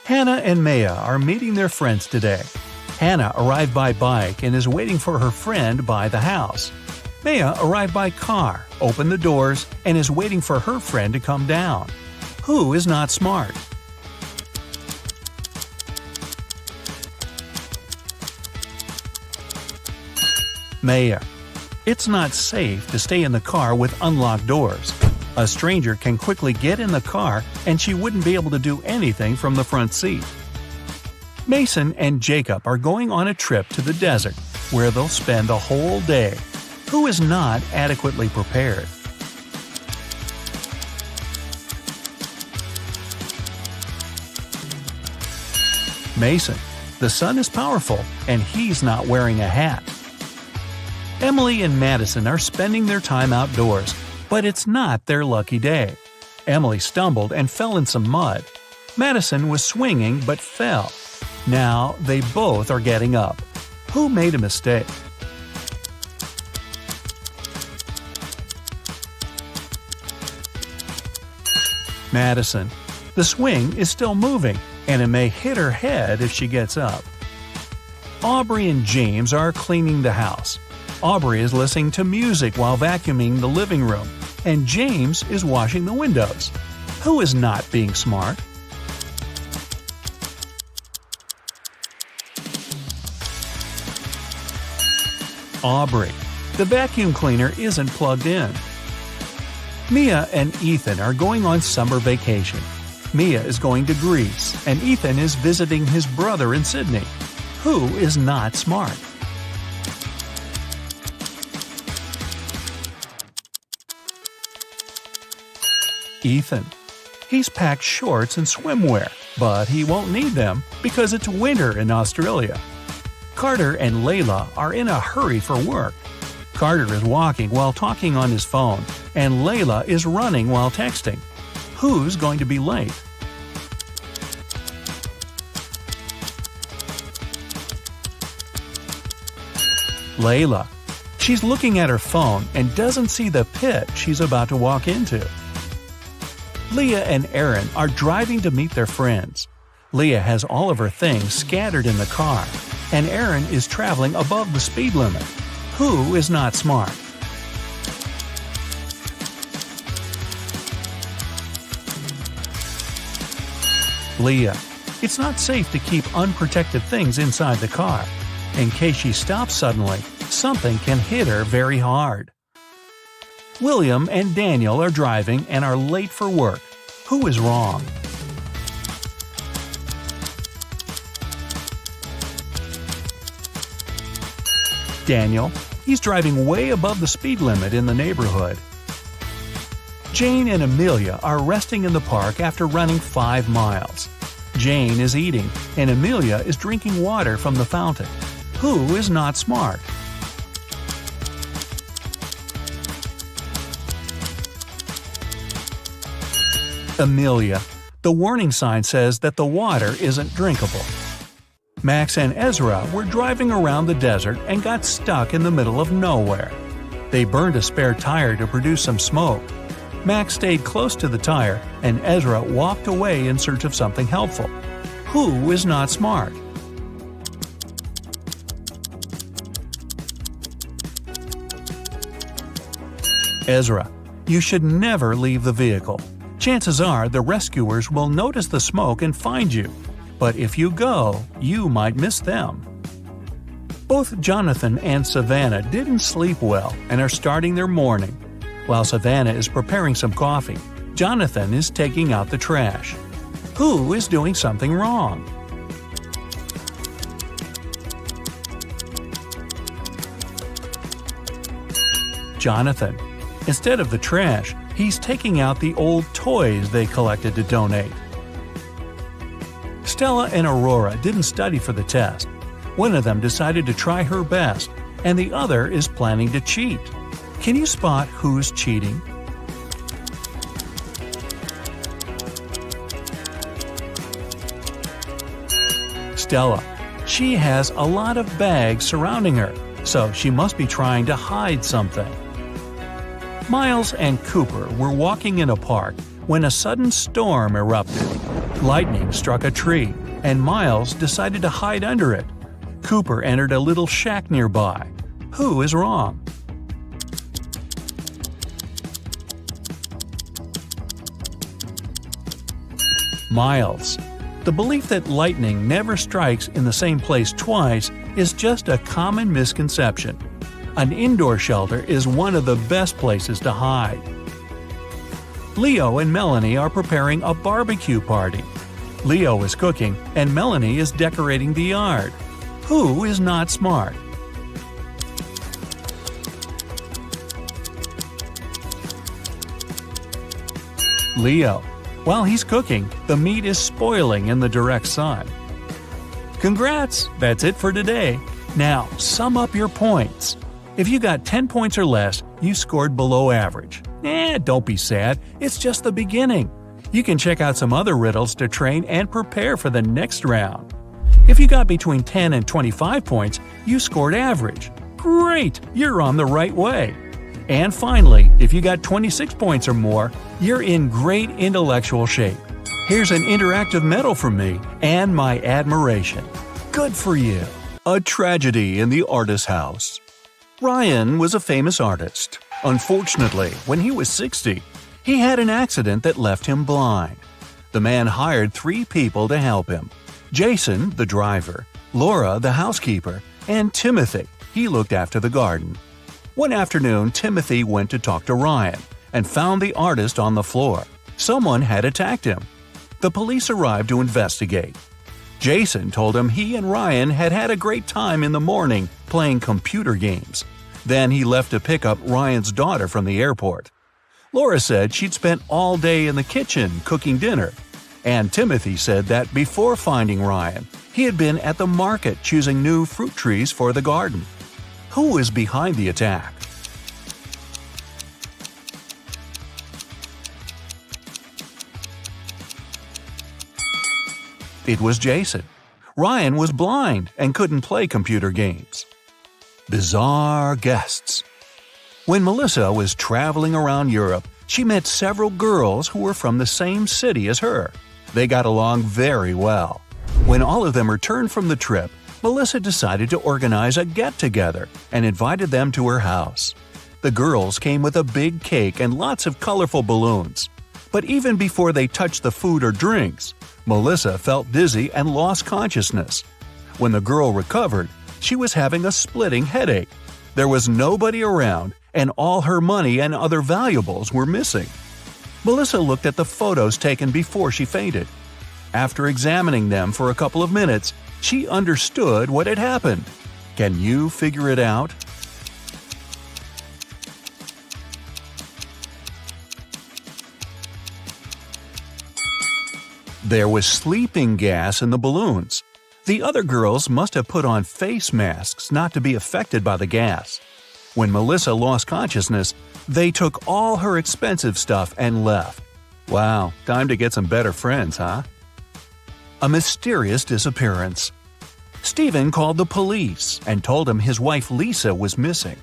Hannah and Maya are meeting their friends today. Hannah arrived by bike and is waiting for her friend by the house. Maya arrived by car, opened the doors, and is waiting for her friend to come down. Who is not smart? Maya. It's not safe to stay in the car with unlocked doors. A stranger can quickly get in the car and she wouldn't be able to do anything from the front seat. Mason and Jacob are going on a trip to the desert, where they'll spend the whole day. Who is not adequately prepared? Mason. The sun is powerful, and he's not wearing a hat. Emily and Madison are spending their time outdoors, but it's not their lucky day. Emily stumbled and fell in some mud. Madison was swinging but fell. Now they both are getting up. Who made a mistake? Madison. The swing is still moving, and it may hit her head if she gets up. Aubrey and James are cleaning the house. Aubrey is listening to music while vacuuming the living room, and James is washing the windows. Who is not being smart? Aubrey. The vacuum cleaner isn't plugged in. Mia and Ethan are going on summer vacation. Mia is going to Greece, and Ethan is visiting his brother in Sydney. Who is not smart? Ethan. He's packed shorts and swimwear, but he won't need them because it's winter in Australia. Carter and Layla are in a hurry for work. Carter is walking while talking on his phone, and Layla is running while texting. Who's going to be late? Layla. She's looking at her phone and doesn't see the pit she's about to walk into. Leah and Aaron are driving to meet their friends. Leah has all of her things scattered in the car, and Aaron is traveling above the speed limit. Who is not smart? Leah. It's not safe to keep unprotected things inside the car. In case she stops suddenly, something can hit her very hard. William and Daniel are driving and are late for work. Who is wrong? Daniel. He's driving way above the speed limit in the neighborhood. Jane and Amelia are resting in the park after running 5 miles. Jane is eating, and Amelia is drinking water from the fountain. Who is not smart? Amelia. The warning sign says that the water isn't drinkable. Max and Ezra were driving around the desert and got stuck in the middle of nowhere. They burned a spare tire to produce some smoke. Max stayed close to the tire, and Ezra walked away in search of something helpful. Who is not smart? Ezra. You should never leave the vehicle. Chances are the rescuers will notice the smoke and find you. But if you go, you might miss them. Both Jonathan and Savannah didn't sleep well and are starting their morning. While Savannah is preparing some coffee, Jonathan is taking out the trash. Who is doing something wrong? Jonathan. Instead of the trash, he's taking out the old toys they collected to donate. Stella and Aurora didn't study for the test. One of them decided to try her best, and the other is planning to cheat. Can you spot who's cheating? Stella. She has a lot of bags surrounding her, so she must be trying to hide something. Miles and Cooper were walking in a park when a sudden storm erupted. Lightning struck a tree, and Miles decided to hide under it. Cooper entered a little shack nearby. Who is wrong? Miles. The belief that lightning never strikes in the same place twice is just a common misconception. An indoor shelter is one of the best places to hide. Leo and Melanie are preparing a barbecue party. Leo is cooking, and Melanie is decorating the yard. Who is not smart? Leo. While he's cooking, the meat is spoiling in the direct sun. Congrats! That's it for today. Now, sum up your points. If you got 10 points or less, you scored below average. Don't be sad, it's just the beginning. You can check out some other riddles to train and prepare for the next round. If you got between 10 and 25 points, you scored average. Great! You're on the right way. And finally, if you got 26 points or more, you're in great intellectual shape. Here's an interactive medal from me and my admiration. Good for you. A tragedy in the artist's house. Ryan was a famous artist. Unfortunately, when he was 60, he had an accident that left him blind. The man hired 3 people to help him: Jason, the driver, Laura, the housekeeper, and Timothy. He looked after the garden. One afternoon, Timothy went to talk to Ryan and found the artist on the floor. Someone had attacked him. The police arrived to investigate. Jason told him he and Ryan had had a great time in the morning playing computer games. Then he left to pick up Ryan's daughter from the airport. Laura said she'd spent all day in the kitchen cooking dinner. And Timothy said that before finding Ryan, he had been at the market choosing new fruit trees for the garden. Who is behind the attack? It was Jason. Ryan was blind and couldn't play computer games. Bizarre guests. When Melissa was traveling around Europe, she met several girls who were from the same city as her. They got along very well. When all of them returned from the trip, Melissa decided to organize a get-together and invited them to her house. The girls came with a big cake and lots of colorful balloons. But even before they touched the food or drinks, Melissa felt dizzy and lost consciousness. When the girl recovered, she was having a splitting headache. There was nobody around, and all her money and other valuables were missing. Melissa looked at the photos taken before she fainted. After examining them for a couple of minutes, she understood what had happened. Can you figure it out? There was sleeping gas in the balloons. The other girls must have put on face masks not to be affected by the gas. When Melissa lost consciousness, they took all her expensive stuff and left. Wow, time to get some better friends, huh? A mysterious disappearance. Stephen called the police and told him his wife Lisa was missing.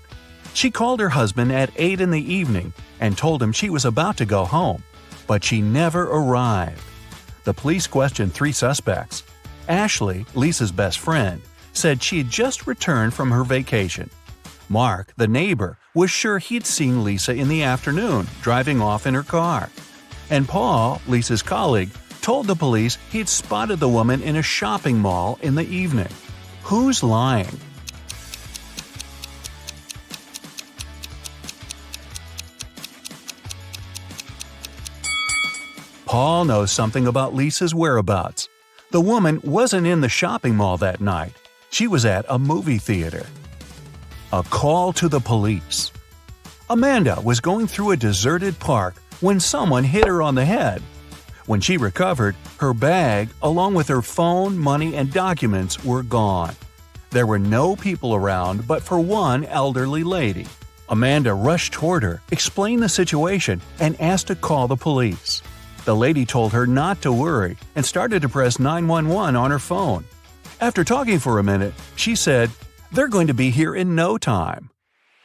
She called her husband at 8 in the evening and told him she was about to go home, but she never arrived. The police questioned 3 suspects. Ashley, Lisa's best friend, said she had just returned from her vacation. Mark, the neighbor, was sure he'd seen Lisa in the afternoon, driving off in her car. And Paul, Lisa's colleague, told the police he'd spotted the woman in a shopping mall in the evening. Who's lying? Paul knows something about Lisa's whereabouts. The woman wasn't in the shopping mall that night. She was at a movie theater. A call to the police. Amanda was going through a deserted park when someone hit her on the head. When she recovered, her bag, along with her phone, money, and documents, were gone. There were no people around but for one elderly lady. Amanda rushed toward her, explained the situation, and asked to call the police. The lady told her not to worry and started to press 911 on her phone. After talking for a minute, she said, "They're going to be here in no time."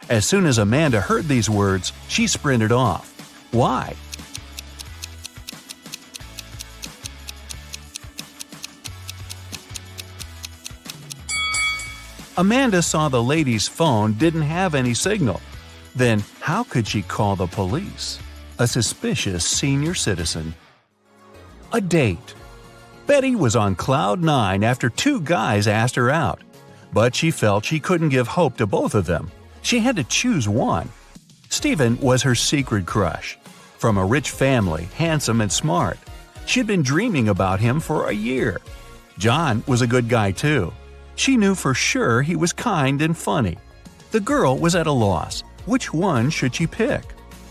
As soon as Amanda heard these words, she sprinted off. Why? Amanda saw the lady's phone didn't have any signal. Then how could she call the police? A suspicious senior citizen. A date. Betty was on cloud 9 after 2 guys asked her out. But she felt she couldn't give hope to both of them. She had to choose one. Stephen was her secret crush. From a rich family, handsome and smart. She'd been dreaming about him for a year. John was a good guy too. She knew for sure he was kind and funny. The girl was at a loss. Which one should she pick?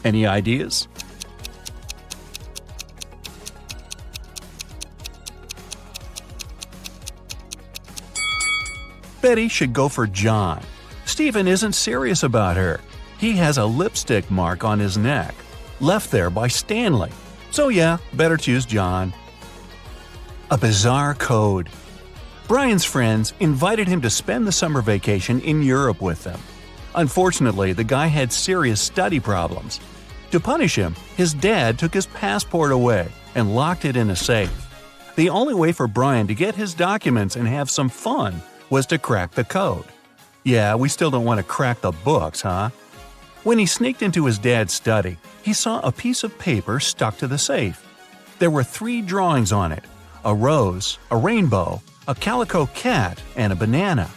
Any ideas? Betty should go for John. Stephen isn't serious about her. He has a lipstick mark on his neck, left there by Stanley. So yeah, better choose John. A bizarre code. Brian's friends invited him to spend the summer vacation in Europe with them. Unfortunately, the guy had serious study problems. To punish him, his dad took his passport away and locked it in a safe. The only way for Brian to get his documents and have some fun was to crack the code. Yeah, we still don't want to crack the books, huh? When he sneaked into his dad's study, he saw a piece of paper stuck to the safe. There were 3 drawings on it: a rose, a rainbow, a calico cat, and a banana.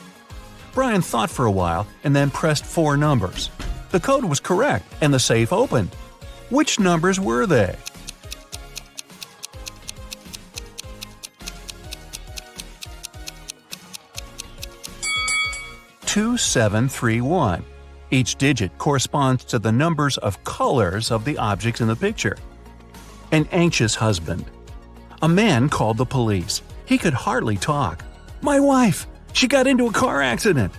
Brian thought for a while and then pressed 4 numbers. The code was correct and the safe opened. Which numbers were they? (2731). Each digit corresponds to the numbers of colors of the objects in the picture. An anxious husband. A man called the police. He could hardly talk. "My wife! She got into a car accident!"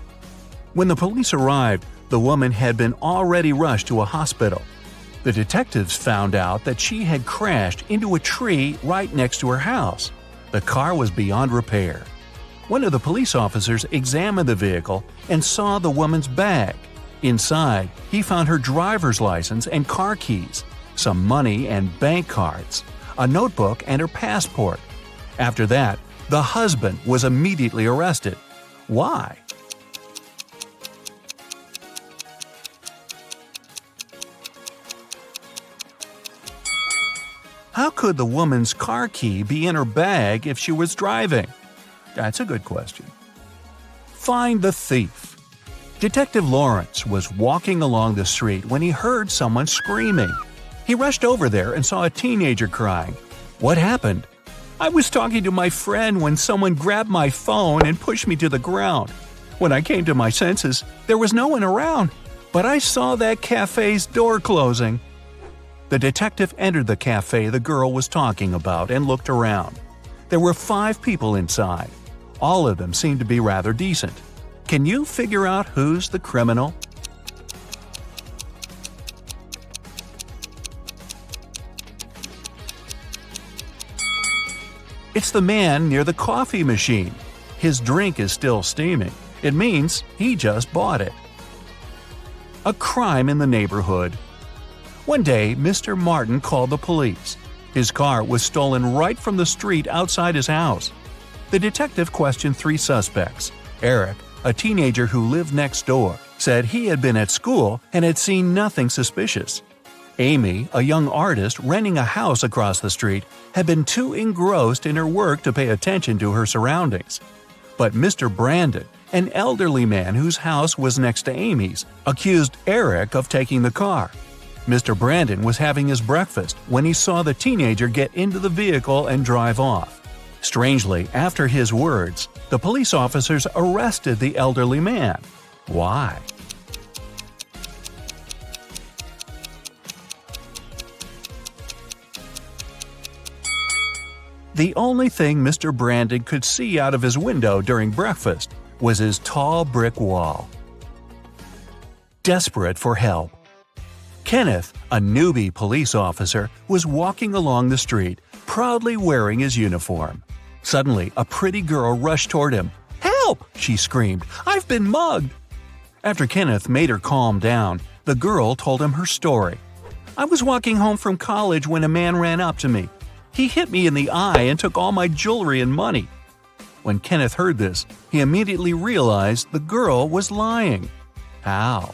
When the police arrived, the woman had been already rushed to a hospital. The detectives found out that she had crashed into a tree right next to her house. The car was beyond repair. One of the police officers examined the vehicle and saw the woman's bag. Inside, he found her driver's license and car keys, some money and bank cards, a notebook and her passport. After that, the husband was immediately arrested. Why? How could the woman's car key be in her bag if she was driving? That's a good question. Find the thief. Detective Lawrence was walking along the street when he heard someone screaming. He rushed over there and saw a teenager crying. "What happened?" "I was talking to my friend when someone grabbed my phone and pushed me to the ground." When I came to my senses, there was no one around, but I saw that cafe's door closing." The detective entered the cafe the girl was talking about and looked around. There were 5 people inside. All of them seemed to be rather decent. Can you figure out who's the criminal? It's the man near the coffee machine. His drink is still steaming. It means he just bought it. A crime in the neighborhood. One day, Mr. Martin called the police. His car was stolen right from the street outside his house. The detective questioned 3 suspects. Eric, a teenager who lived next door, said he had been at school and had seen nothing suspicious. Amy, a young artist renting a house across the street, had been too engrossed in her work to pay attention to her surroundings. But Mr. Brandon, an elderly man whose house was next to Amy's, accused Eric of taking the car. Mr. Brandon was having his breakfast when he saw the teenager get into the vehicle and drive off. Strangely, after his words, the police officers arrested the elderly man. Why? The only thing Mr. Brandon could see out of his window during breakfast was his tall brick wall. Desperate for help. Kenneth, a newbie police officer, was walking along the street, proudly wearing his uniform. Suddenly, a pretty girl rushed toward him. "Help!" she screamed. "I've been mugged!" After Kenneth made her calm down, the girl told him her story. "I was walking home from college when a man ran up to me. He hit me in the eye and took all my jewelry and money." When Kenneth heard this, he immediately realized the girl was lying. How?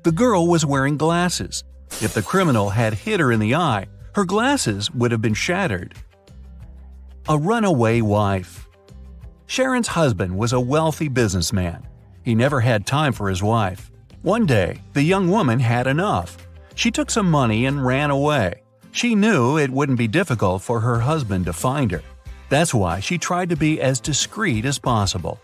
The girl was wearing glasses. If the criminal had hit her in the eye, her glasses would have been shattered. A runaway wife. Sharon's husband was a wealthy businessman. He never had time for his wife. One day, the young woman had enough. She took some money and ran away. She knew it wouldn't be difficult for her husband to find her. That's why she tried to be as discreet as possible.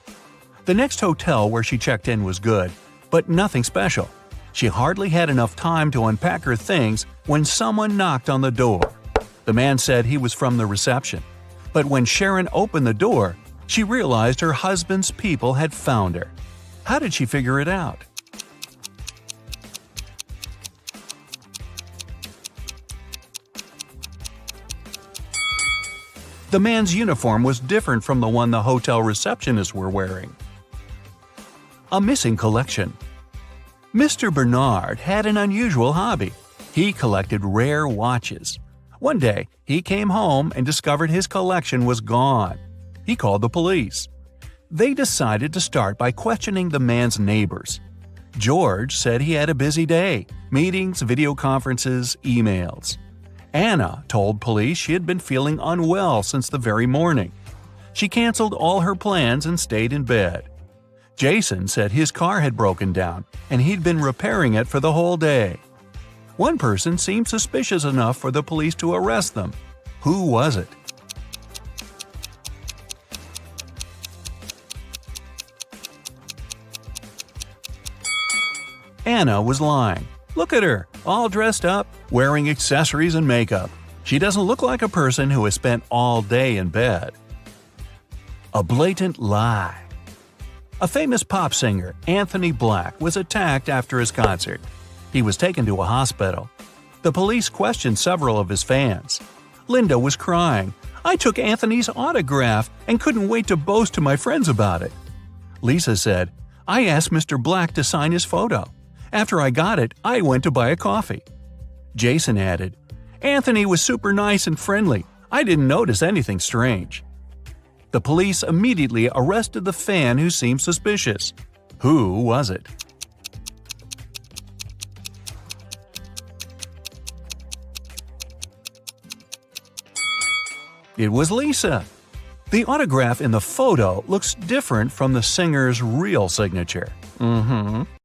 The next hotel where she checked in was good, but nothing special. She hardly had enough time to unpack her things when someone knocked on the door. The man said he was from the reception. But when Sharon opened the door, she realized her husband's people had found her. How did she figure it out? The man's uniform was different from the one the hotel receptionists were wearing. A missing collection. Mr. Bernard had an unusual hobby. He collected rare watches. One day, he came home and discovered his collection was gone. He called the police. They decided to start by questioning the man's neighbors. George said he had a busy day – meetings, video conferences, emails. Anna told police she had been feeling unwell since the very morning. She canceled all her plans and stayed in bed. Jason said his car had broken down and he'd been repairing it for the whole day. One person seemed suspicious enough for the police to arrest them. Who was it? Anna was lying. Look at her, all dressed up, wearing accessories and makeup. She doesn't look like a person who has spent all day in bed. A blatant lie. A famous pop singer, Anthony Black, was attacked after his concert. He was taken to a hospital. The police questioned several of his fans. Linda was crying. "I took Anthony's autograph and couldn't wait to boast to my friends about it." Lisa said, "I asked Mr. Black to sign his photo. After I got it, I went to buy a coffee." Jason added, "Anthony was super nice and friendly. I didn't notice anything strange." The police immediately arrested the fan who seemed suspicious. Who was it? It was Lisa. The autograph in the photo looks different from the singer's real signature.